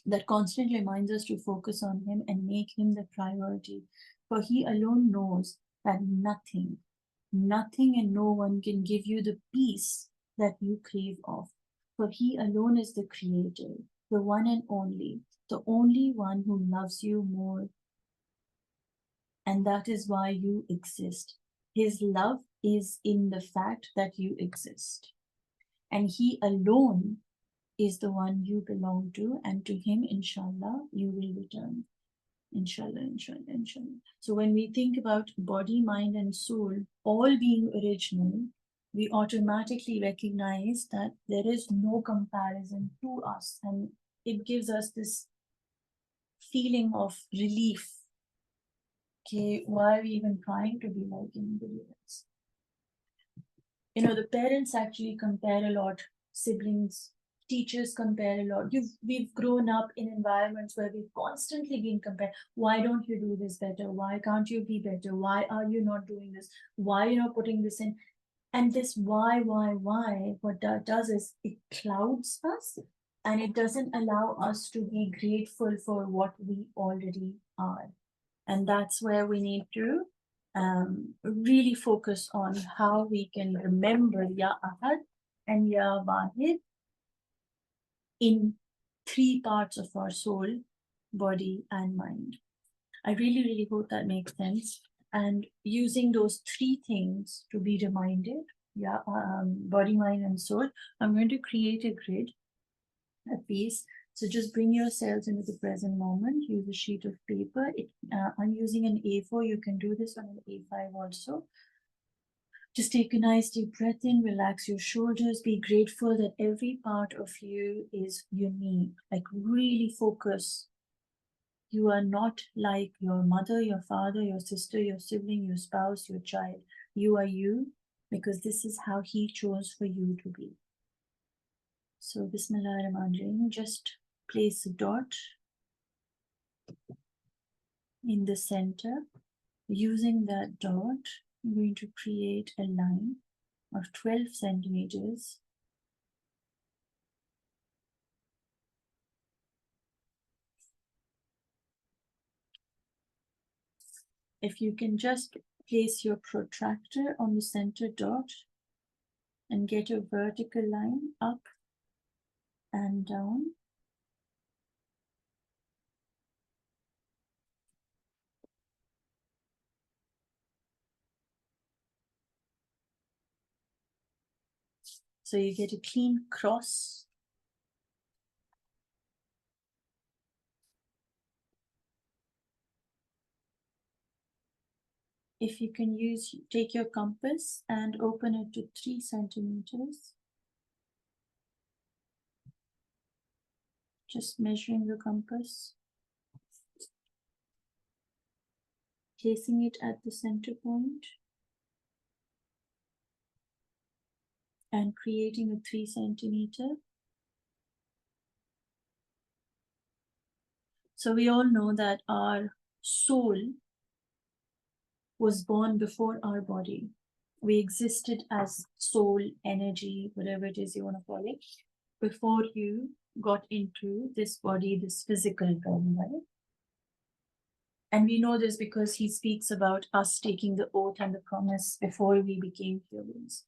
that constantly reminds us to focus on Him and make Him the priority. For He alone knows that nothing and no one can give you the peace that you crave of. For He alone is the Creator, the one and only, the only one who loves you more. And that is why you exist. His love is in the fact that you exist. And He alone is the one you belong to, and to him, inshallah, you will return. Inshallah, inshallah, inshallah. So when we think about body, mind, and soul all being original, we automatically recognize that there is no comparison to us, and it gives us this feeling of relief. Okay, why are we even trying to be like anybody else? You know, the parents actually compare a lot, siblings, teachers compare a lot. We've grown up in environments where we've constantly been compared. Why don't you do this better? Why can't you be better? Why are you not doing this? Why are you not putting this in? And this why, what that does is it clouds us, and it doesn't allow us to be grateful for what we already are. And that's where we need to really focus on how we can remember Ya Ahad and Ya Wahid in three parts of our soul, body, and mind. I really, really hope that makes sense. And using those three things to be reminded, body, mind, and soul, I'm going to create a grid, a piece. So just bring yourselves into the present moment. Use a sheet of paper. I'm using an A4. You can do this on an A5 also. Just take a nice deep breath in, relax your shoulders, be grateful that every part of you is unique. Like really focus. You are not like your mother, your father, your sister, your sibling, your spouse, your child. You are you because this is how he chose for you to be. So Bismillahirrahmanirrahim, just place a dot in the center. Using that dot, I'm going to create a line of 12 centimeters. If you can just place your protractor on the center dot and get a vertical line up and down. So you get a clean cross. If you can take your compass and open it to 3 centimeters. Just measuring the compass. Placing it at the center point. And creating a 3 centimeter. So we all know that our soul was born before our body. We existed as soul, energy, whatever it is you want to call it, before you got into this body, this physical body, right? And we know this because he speaks about us taking the oath and the promise before we became humans.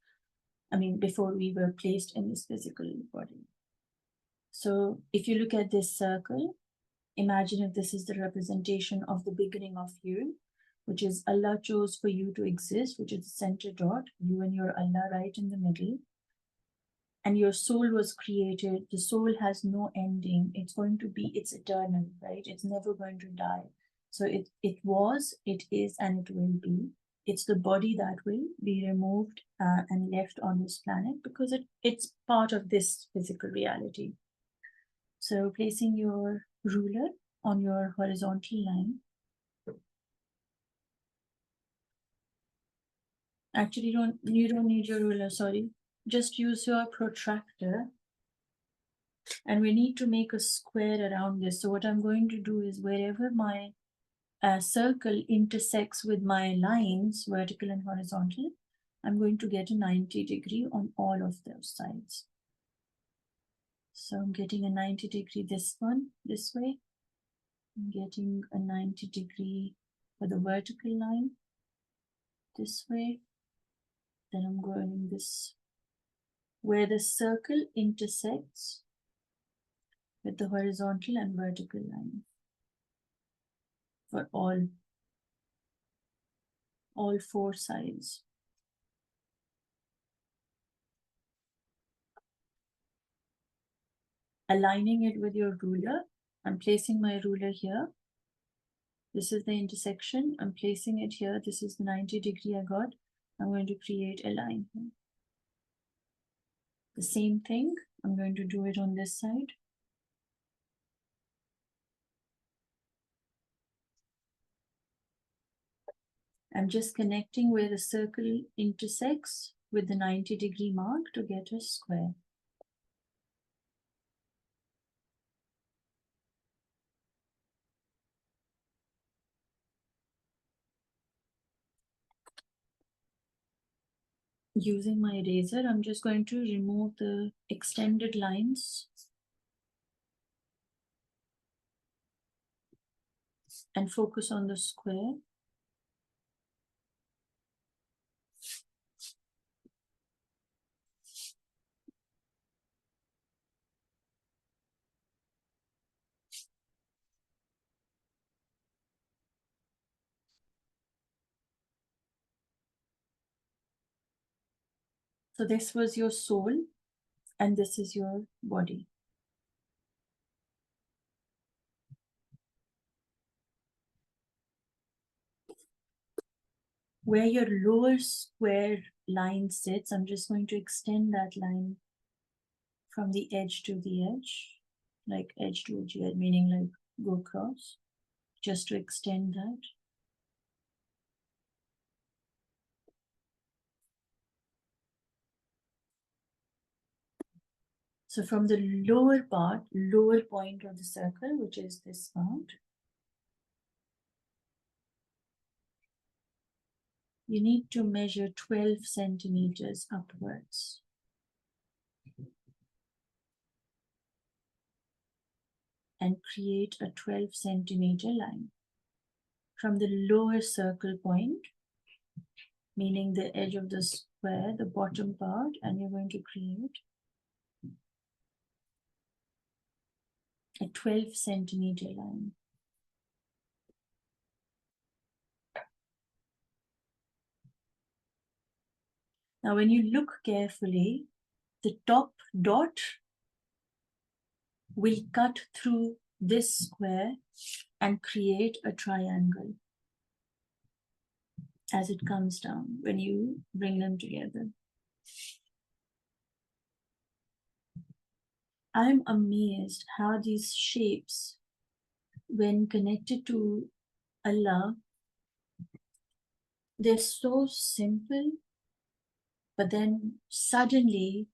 I mean, before we were placed in this physical body. So if you look at this circle, imagine if this is the representation of the beginning of you, which is Allah chose for you to exist, which is the center dot, you and your Allah right in the middle. And your soul was created. The soul has no ending. It's eternal, right? It's never going to die. So it was, it is, and it will be. It's the body that will be removed and left on this planet because it's part of this physical reality. So placing your ruler on your horizontal line. Actually, you don't need your ruler, sorry. Just use your protractor. And we need to make a square around this. So what I'm going to do is wherever my circle intersects with my lines, vertical and horizontal, I'm going to get a 90 degree on all of those sides. So I'm getting a 90 degree this one, this way. I'm getting a 90 degree for the vertical line, this way. Then I'm going this, where the circle intersects with the horizontal and vertical line for all 4 sides. aligning it with your ruler. I'm placing my ruler here. This is the intersection. I'm placing it here. This is the 90 degree I got. I'm going to create a line here. The same thing, I'm going to do it on this side. I'm just connecting where the circle intersects with the 90 degree mark to get a square. Using my eraser, I'm just going to remove the extended lines and focus on the square. So this was your soul and this is your body. Where your lower square line sits, I'm just going to extend that line from the edge to the edge, like edge to edge, meaning like go across, just to extend that. So from the lower part, lower point of the circle, which is this part, you need to measure 12 centimeters upwards. And create a 12 centimeter line. From the lower circle point, meaning the edge of the square, the bottom part, and you're going to create a 12 centimeter line. Now, when you look carefully, the top dot will cut through this square and create a triangle as it comes down when you bring them together. I'm amazed how these shapes, when connected to Allah, they're so simple, but then suddenly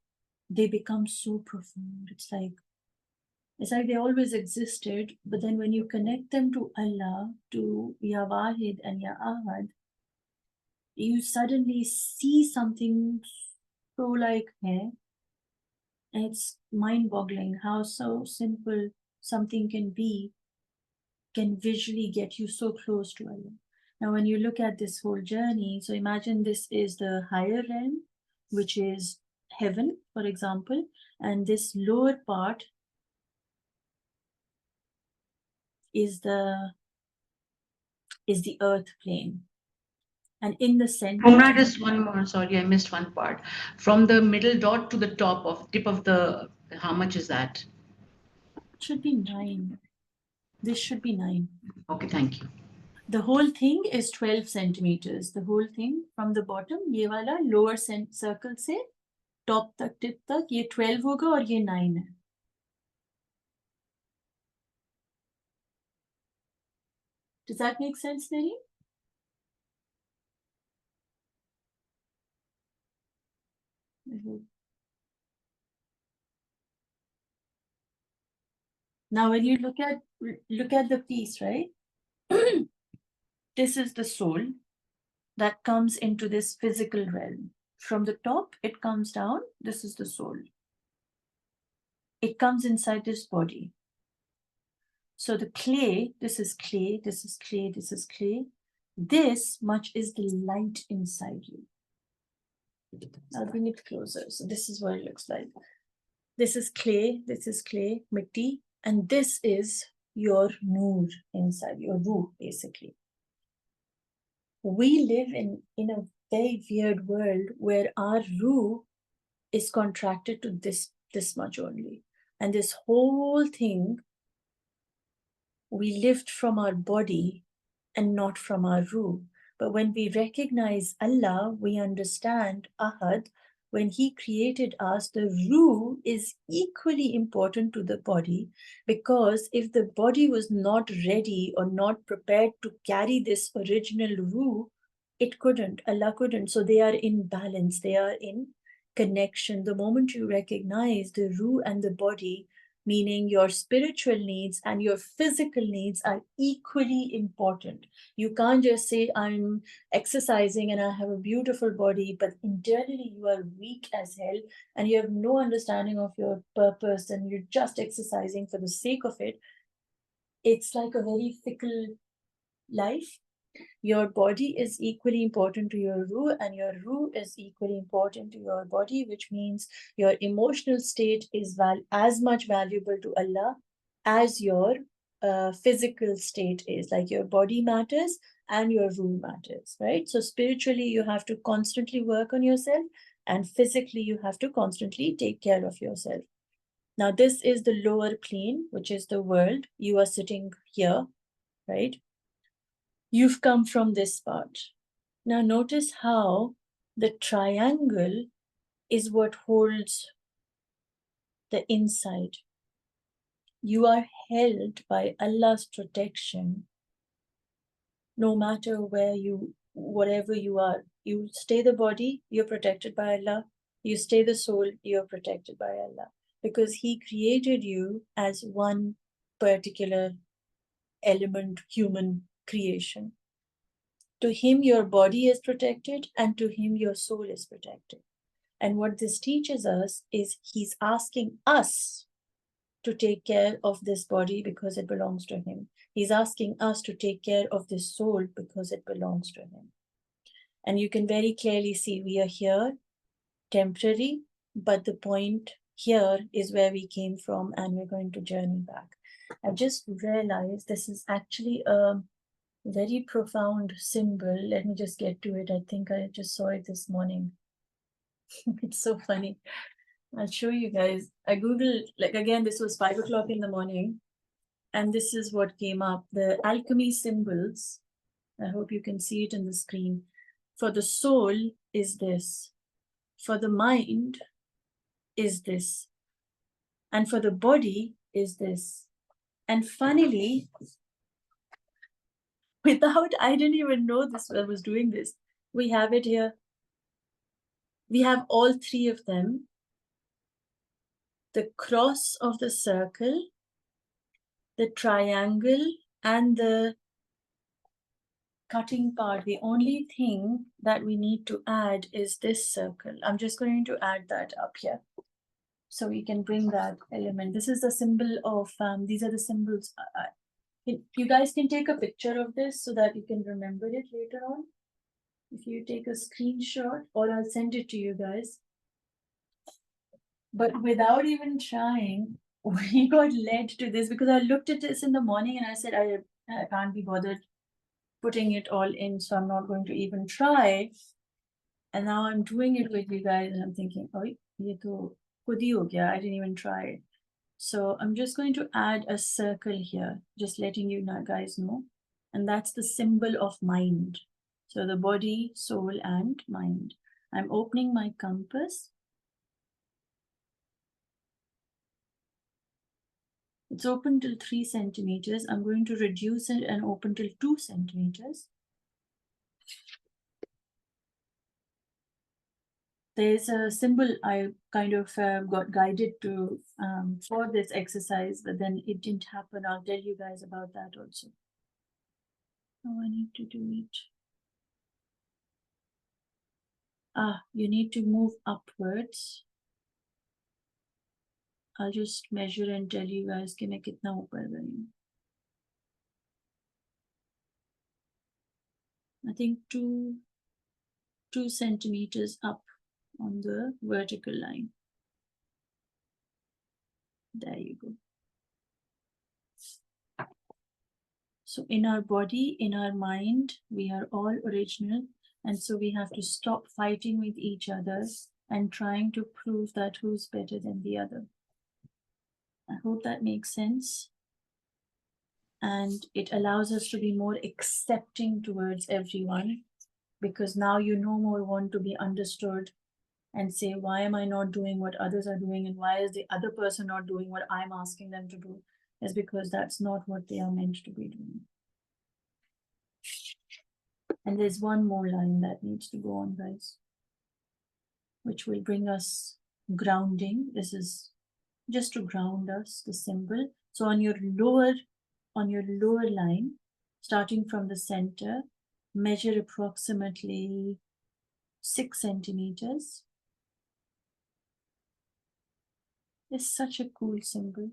they become so profound. It's like they always existed, but then when you connect them to Allah, to Ya Wahid and Ya Ahad, you suddenly see something so like, hey, and it's mind-boggling how so simple something can be, can visually get you so close to Allah. Now, when you look at this whole journey, so imagine this is the higher realm, which is heaven, for example, and this lower part is the earth plane. And in the center, HUMNA, just one more. Sorry, I missed one part. From the middle dot to the top of tip of the, how much is that? it should be 9. This should be 9. Okay, thank you. The whole thing is 12 centimeters. The whole thing from the bottom, ये वाला lower circle से top तक tip तक ये 12 होगा और ये 9 है. Does that make sense, Neri? Now, when you look at the piece, right? This is the soul that comes into this physical realm. From the top, it comes down. This is the soul. It comes inside this body. So the clay, this is clay, this is clay, this is clay. This much is the light inside you. I'll bring it closer. So this is what it looks like. This is clay, mitti, and this is your noor inside, your ruh, basically. We live in a very weird world where our ruh is contracted to this much only. And this whole thing, we lived from our body and not from our ruh. But when we recognize Allah, we understand Ahad. When He created us, the ruh is equally important to the body, because if the body was not ready or not prepared to carry this original ruh, it couldn't. Allah couldn't. So they are in balance, they are in connection. The moment you recognize the ruh and the body, meaning your spiritual needs and your physical needs are equally important. You can't just say, I'm exercising and I have a beautiful body, but internally you are weak as hell and you have no understanding of your purpose and you're just exercising for the sake of it. It's like a very fickle life. Your body is equally important to your ruh, and your ruh is equally important to your body, which means your emotional state is as much valuable to Allah as your physical state is. Like your body matters and your ruh matters, right? So spiritually, you have to constantly work on yourself, and physically, you have to constantly take care of yourself. Now, this is the lower plane, which is the world. You are sitting here, right? You've come from this part. Now notice how the triangle is what holds the inside. You are held by Allah's protection no matter whatever you are. You stay the body, you're protected by Allah. You stay the soul, you're protected by Allah. Because He created you as one particular element, human creation. To Him, your body is protected, and to Him, your soul is protected. And what this teaches us is He's asking us to take care of this body because it belongs to Him. He's asking us to take care of this soul because it belongs to Him. And you can very clearly see we are here, temporary, but the point here is where we came from, and we're going to journey back. I just realized this is actually a very profound symbol. Let me just get to it. I think I just saw it this morning. It's so funny. I'll show you guys. I Googled, like, again, this was 5 o'clock in the morning, and this is what came up. The alchemy symbols. I hope you can see it in the screen. For the soul is this. For the mind is this. And for the body is this. And funnily, I didn't even know this, I was doing this. We have it here. We have all three of them. The cross of the circle, the triangle, and the cutting part. The only thing that we need to add is this circle. I'm just going to add that up here, so we can bring that element. This is the symbol of, these are the symbols. You guys can take a picture of this so that you can remember it later on. If you take a screenshot, or I'll send it to you guys. But without even trying, we got led to this because I looked at this in the morning and I said, I can't be bothered putting it all in, so I'm not going to even try. And now I'm doing it with you guys and I'm thinking, oh, ye to khud hi ho gaya. I didn't even try. So I'm just going to add a circle here, just letting you guys know. And that's the symbol of mind. So the body, soul, and mind. I'm opening my compass. It's open till 3 centimeters. I'm going to reduce it and open till 2 centimeters. There's a symbol I kind of got guided to for this exercise, but then it didn't happen. I'll tell you guys about that also. Oh, I need to do it. You need to move upwards. I'll just measure and tell you guys कि मैं कितना ऊपर गई हूँ. I think 2 centimeters up on the vertical line. There you go. So in our body, in our mind, we are all original. And so we have to stop fighting with each other and trying to prove that who's better than the other. I hope that makes sense. And it allows us to be more accepting towards everyone, because now you no more want to be understood and say, why am I not doing what others are doing? And why is the other person not doing what I'm asking them to do? Is because that's not what they are meant to be doing. And there's one more line that needs to go on, guys, which will bring us grounding. This is just to ground us, the symbol. So on your lower line, starting from the center, measure approximately 6 centimeters. It's such a cool symbol.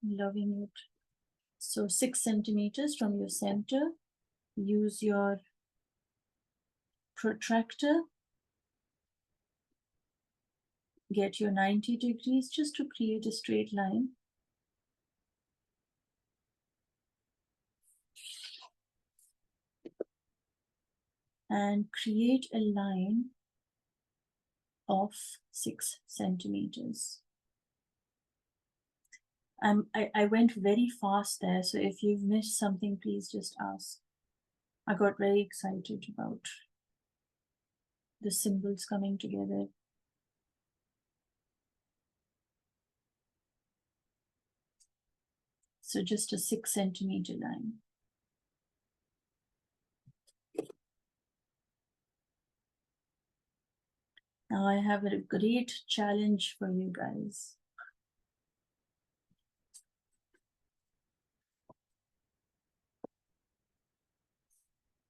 I'm loving it. So 6 centimeters from your center. Use your protractor. Get your 90 degrees just to create a straight line. And create a line of 6 centimeters. I went very fast there, so if you've missed something, please just ask. I got very excited about the symbols coming together. So just a 6 centimeter line. Now I have a great challenge for you guys.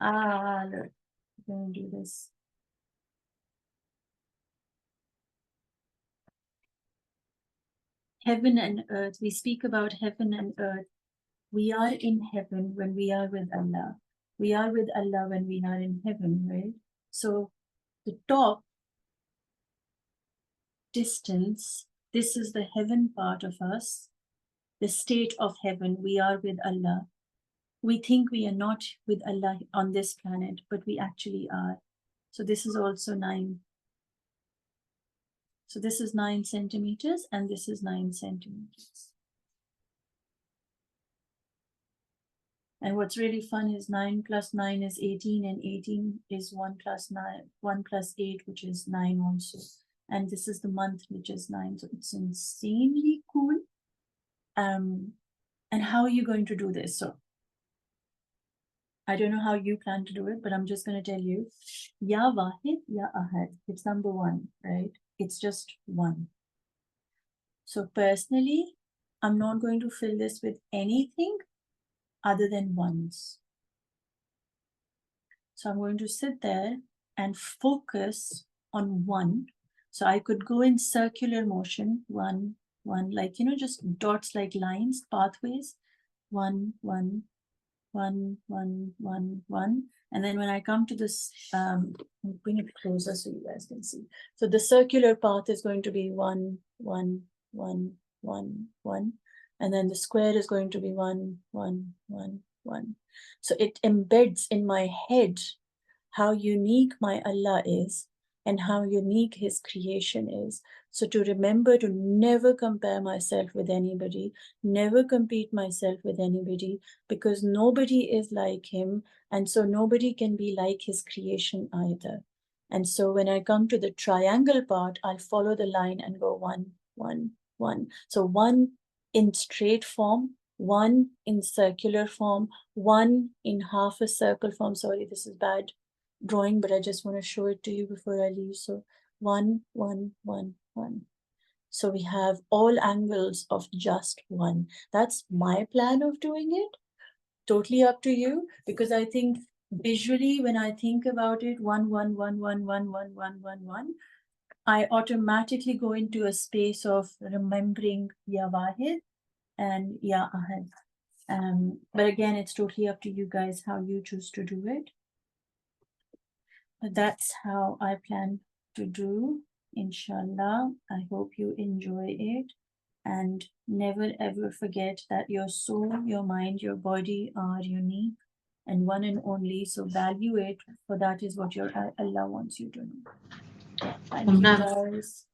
Look, I'm going to do this. Heaven and earth. We speak about heaven and earth. We are in heaven when we are with Allah. We are with Allah when we are in heaven, right? So the top distance, this is the heaven part of us, the state of heaven. We are with Allah. We think we are not with Allah on this planet, but we actually are. So this is also 9. So this is 9 centimeters and this is 9 centimeters. And what's really fun is 9 plus 9 is 18, and 18 is 1 plus 8, which is 9 also. And this is the month, which is 9. So it's insanely cool. And how are you going to do this? So I don't know how you plan to do it, but I'm just going to tell you. Ya Wahid, Ya Ahad. It's number 1, right? It's just 1. So personally, I'm not going to fill this with anything other than ones. So I'm going to sit there and focus on 1. So I could go in circular motion, 1, 1, like, just dots like lines, pathways, 1, 1, 1, 1, 1, 1. And then when I come to this, I'll bring it closer so you guys can see. So the circular path is going to be 1, 1, 1, 1, 1. And then the square is going to be 1, 1, 1, 1. So it embeds in my head how unique my Allah is and how unique his creation is. So to remember to never compare myself with anybody, never compete myself with anybody, because nobody is like him, and so nobody can be like his creation either. And so when I come to the triangle part, I'll follow the line and go 1, 1, 1. So 1 in straight form, 1 in circular form, 1 in half a circle form. Sorry, this is bad drawing, but I just want to show it to you before I leave. So 1, 1, 1, 1. So we have all angles of just 1. That's my plan of doing it. Totally up to you, because I think visually when I think about it, 1, 1, 1, 1, 1, 1, 1, 1, 1, I automatically go into a space of remembering Ya Wahid and Ya Ahad. But again, it's totally up to you guys how you choose to do it. But that's how I plan to do, inshallah. I hope you enjoy it. And never ever forget that your soul, your mind, your body are unique and one and only. So value it, for that is what your Allah wants you to know. Thank you, Humna, guys.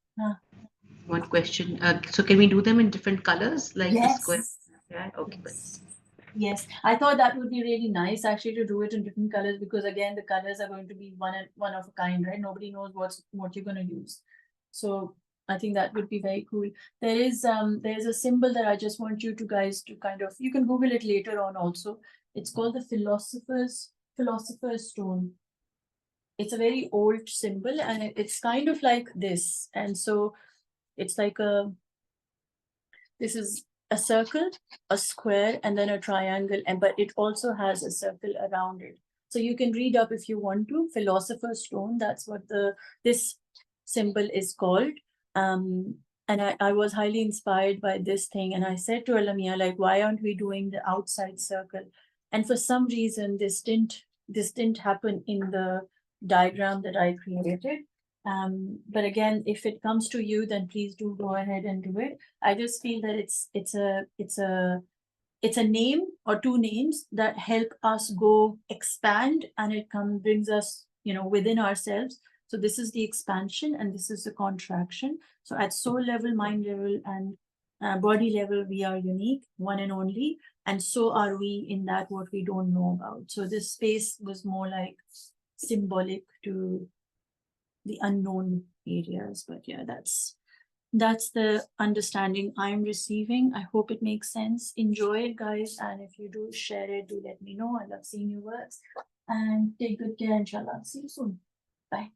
one question. So can we do them in different colors, like the square? Yes. Yeah. Okay. Good. Yes. Yes, I thought that would be really nice actually to do it in different colors, because again the colors are going to be one of a kind, right? Nobody knows what you're going to use. So I think that would be very cool. There's a symbol that I just want you to guys to kind of, you can Google it later on also. It's called the philosopher's stone. It's a very old symbol, and it's kind of like this. And so it's like this is a circle, a square, and then a triangle, and but it also has a circle around it. So you can read up if you want to. Philosopher's stone. That's what this symbol is called. And I was highly inspired by this thing, and I said to Alamia, like, why aren't we doing the outside circle? And for some reason, this didn't happen in the diagram that I created. But again, if it comes to you, then please do go ahead and do it. I just feel that it's a name or two names that help us go expand, and it brings us, within ourselves. So this is the expansion and this is the contraction. So at soul level, mind level, and body level, we are unique, one and only, and so are we in that what we don't know about. So this space was more like symbolic to the unknown areas. But yeah, that's the understanding I'm receiving. I hope it makes sense. Enjoy it, guys. And if you do share it, do let me know. I love seeing your works. And take good care, inshallah. See you soon. Bye.